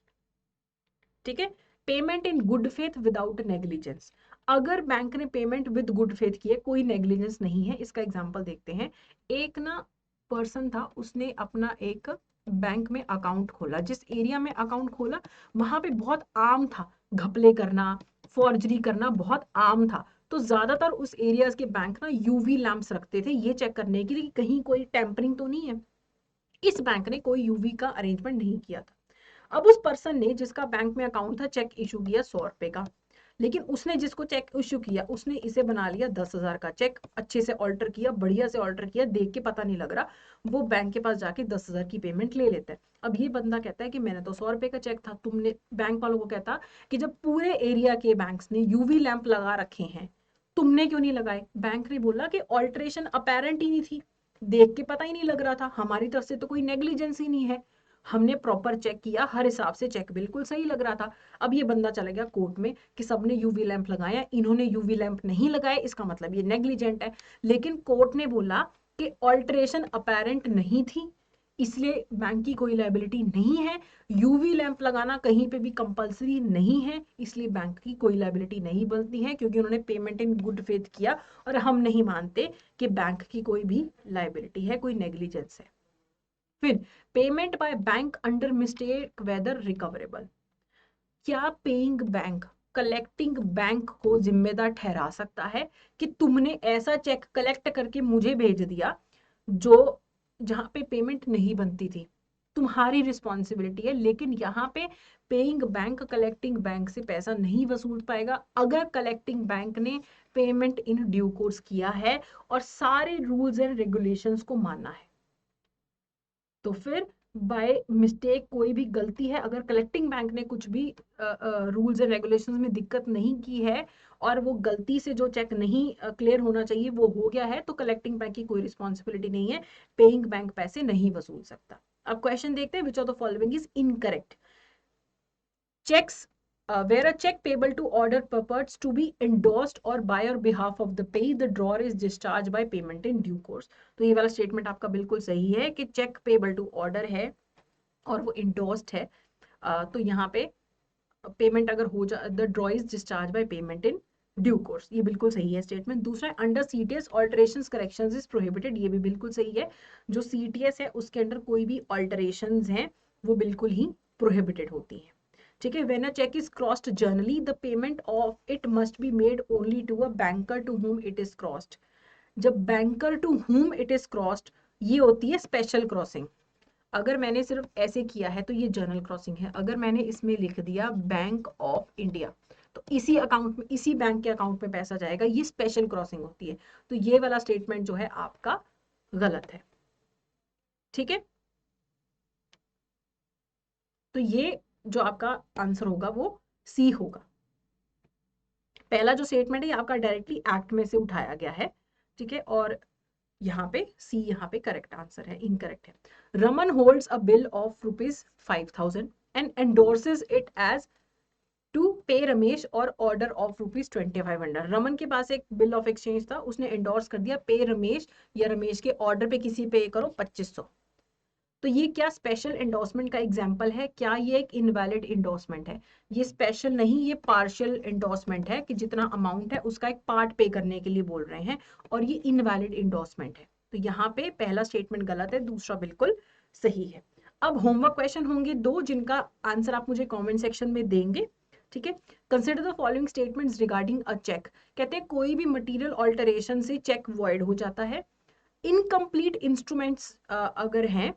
ठीक है। Payment in good faith without negligence, अगर बैंक ने पेमेंट विद गुड फेथ की है, कोई नेग्लिजेंस नहीं है। इसका एग्जांपल देखते हैं। एक ना पर्सन था, उसने अपना एक बैंक में अकाउंट खोला, जिस एरिया में अकाउंट खोला वहां पे बहुत आम था घपले करना, फॉर्जरी करना बहुत आम था। तो ज्यादातर उस एरियाज के बैंक ना यूवी लैंप्स रखते थे ये चेक करने के लिए कि कहीं कोई टेम्परिंग तो नहीं है। इस बैंक ने कोई यूवी का अरेंजमेंट नहीं किया था। अब उस पर्सन ने, जिसका बैंक में अकाउंट था, चेक इशू किया 100 रुपए का, लेकिन उसने जिसको चेक इशू किया उसने इसे बना लिया 10,000 का चेक, अच्छे से ऑल्टर किया, बढ़िया से ऑल्टर किया, देख के पता नहीं लग रहा। वो बैंक के पास जाके 10,000 की पेमेंट ले लेता है। अब ये बंदा कहता है कि मैंने तो 100 रुपए का चेक था, तुमने, बैंक वालों को कहता कि जब पूरे एरिया के बैंक्स ने यूवी लैंप लगा रखे हैं तुमने क्यों नहीं लगाए। बैंक ने बोला कि ऑल्ट्रेशन अपेरेंट ही नहीं थी, देख के पता ही नहीं लग रहा था, हमारी तरफ से तो कोई नेग्लिजेंस ही नहीं है, हमने प्रॉपर चेक किया, हर हिसाब से चेक बिल्कुल सही लग रहा था। अब ये बंदा चला गया कोर्ट में कि सबने यूवी लैंप लगाया, इन्होंने यूवी लैंप नहीं लगाए, इसका मतलब ये नेग्लिजेंट है। लेकिन कोर्ट ने बोला कि ऑल्टरेशन अपेरेंट नहीं थी, इसलिए बैंक की कोई लायबिलिटी नहीं है। यूवी लैंप लगाना कहीं पे भी कंपलसरी नहीं है, इसलिए बैंक की कोई लायबिलिटी नहीं बनती है, क्योंकि उन्होंने पेमेंट इन गुड फेथ किया और हम नहीं मानते कि बैंक की कोई भी लायबिलिटी है, कोई नेग्लिजेंस है। फिर payment by bank under mistake whether recoverable, क्या पेइंग बैंक कलेक्टिंग बैंक को जिम्मेदार ठहरा सकता है कि तुमने ऐसा चेक कलेक्ट करके मुझे भेज दिया जो, जहां पे पेमेंट नहीं बनती थी, तुम्हारी रिस्पॉन्सिबिलिटी है। लेकिन यहाँ पे पेइंग बैंक कलेक्टिंग बैंक से पैसा नहीं वसूल पाएगा अगर कलेक्टिंग बैंक ने पेमेंट इन ड्यू कोर्स किया है और सारे रूल्स एंड रेगुलेशंस को माना है। तो फिर बाय मिस्टेक कोई भी गलती है, अगर कलेक्टिंग बैंक ने कुछ भी रूल्स एंड रेगुलेशंस में दिक्कत नहीं की है और वो गलती से जो चेक नहीं क्लियर होना चाहिए वो हो गया है, तो कलेक्टिंग बैंक की कोई रिस्पॉन्सिबिलिटी नहीं है, पेइंग बैंक पैसे नहीं वसूल सकता। अब क्वेश्चन देखते हैं, which of the following is incorrect. Cheques where a check payable to order purports to be endorsed or by or behalf of the pay, the drawer is discharged by payment in due course. तो ये वाला statement आपका बिल्कुल सही है कि check payable to order है और वो इंडोर्स्ड है, तो यहाँ पे पेमेंट अगर हो जा, the draw is discharge by payment in due course, ये बिल्कुल सही है स्टेटमेंट। दूसरा, under CTS alterations corrections is prohibited, ये भी बिल्कुल सही है। जो सीटीएस है उसके अंडर कोई भी ऑल्टरेशंस हैं वो बिल्कुल ही प्रोहिबिटेड होती हैं। ठीक है, when a cheque is crossed generally the payment of it must be made only to a banker to whom it is crossed. जब banker to whom it is crossed, ये होती है स्पेशल क्रॉसिंग। अगर मैंने सिर्फ ऐसे किया है तो ये जर्नल क्रॉसिंग है। अगर मैंने इसमें लिख दिया बैंक ऑफ इंडिया, तो इसी अकाउंट में, इसी बैंक के अकाउंट में पैसा जाएगा, ये स्पेशल क्रॉसिंग होती है। तो ये वाला स्टेटमेंट जो है आपका गलत है। ठीक है, तो ये जो आपका आंसर होगा वो सी होगा। पहला जो स्टेटमेंट है ये आपका डायरेक्टली एक्ट में से उठाया गया है। ठीक है, और यहाँ पे सी यहाँ पे करेक्ट आंसर है, इनकरेक्ट है। Raman holds a bill of ₹5,000 and endorses it as to pay Ramesh और ऑर्डर ऑफ ₹2,500। रमन के पास एक बिल ऑफ एक्सचेंज था, उसने एंडोर्स कर दिया पे रमेश या रमेश के ऑर्डर पे किसी पे करो 2500। तो ये क्या स्पेशल एंडोर्समेंट का एग्जाम्पल है? क्या ये एक इनवैलिड एंडोर्समेंट है? ये स्पेशल नहीं, ये पार्शियल एंडोर्समेंट है कि जितना अमाउंट है उसका एक पार्ट पे करने के लिए बोल रहे हैं, और ये इनवैलिड एंडोर्समेंट है। तो यहाँ पे पहला स्टेटमेंट गलत है, दूसरा बिल्कुल सही है। अब होमवर्क क्वेश्चन होंगे 2 जिनका आंसर आप मुझे कॉमेंट सेक्शन में देंगे। ठीक है, consider the following statements regarding a cheque. कहते हैं कोई भी मटेरियल ऑल्टरेशन से चेक वॉइड हो जाता है। इनकम्प्लीट इंस्ट्रूमेंट्स अगर हैं,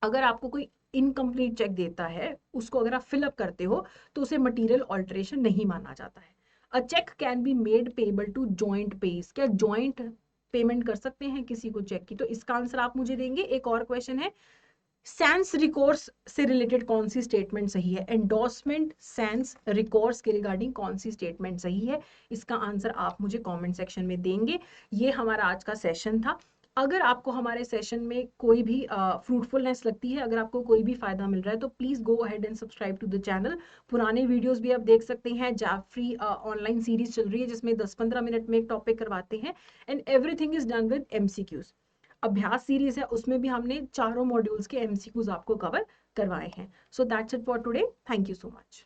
अगर आपको कोई इनकम्प्लीट चेक देता है, उसको अगर आप फिलअप करते हो तो उसे मटेरियल ऑल्टरेशन नहीं माना जाता है। A cheque can be made payable to joint payees, क्या जॉइंट पेमेंट कर सकते हैं किसी को चेक की? तो इसका आंसर आप मुझे देंगे। एक और क्वेश्चन है, सैंस रिकोर्स से रिलेटेड कौन सी स्टेटमेंट सही है? एंडोर्समेंट सैंस रिकोर्स के रिगार्डिंग कौन सी स्टेटमेंट सही है? इसका आंसर आप मुझे कमेंट सेक्शन में देंगे। ये हमारा आज का सेशन था। अगर आपको हमारे सेशन में कोई भी फ्रूटफुलनेस लगती है, अगर आपको कोई भी फायदा मिल रहा है, तो please go ahead and subscribe to the channel. पुराने वीडियोस भी आप देख सकते हैं। जैफ्री ऑनलाइन सीरीज चल रही है जिसमें 10-15 मिनट में एक टॉपिक करवाते हैं, and everything is done with MCQs। अभ्यास सीरीज है, उसमें भी हमने चारों मॉड्यूल्स के MCQs आपको कवर करवाए हैं। So that's it for today, thank you so much.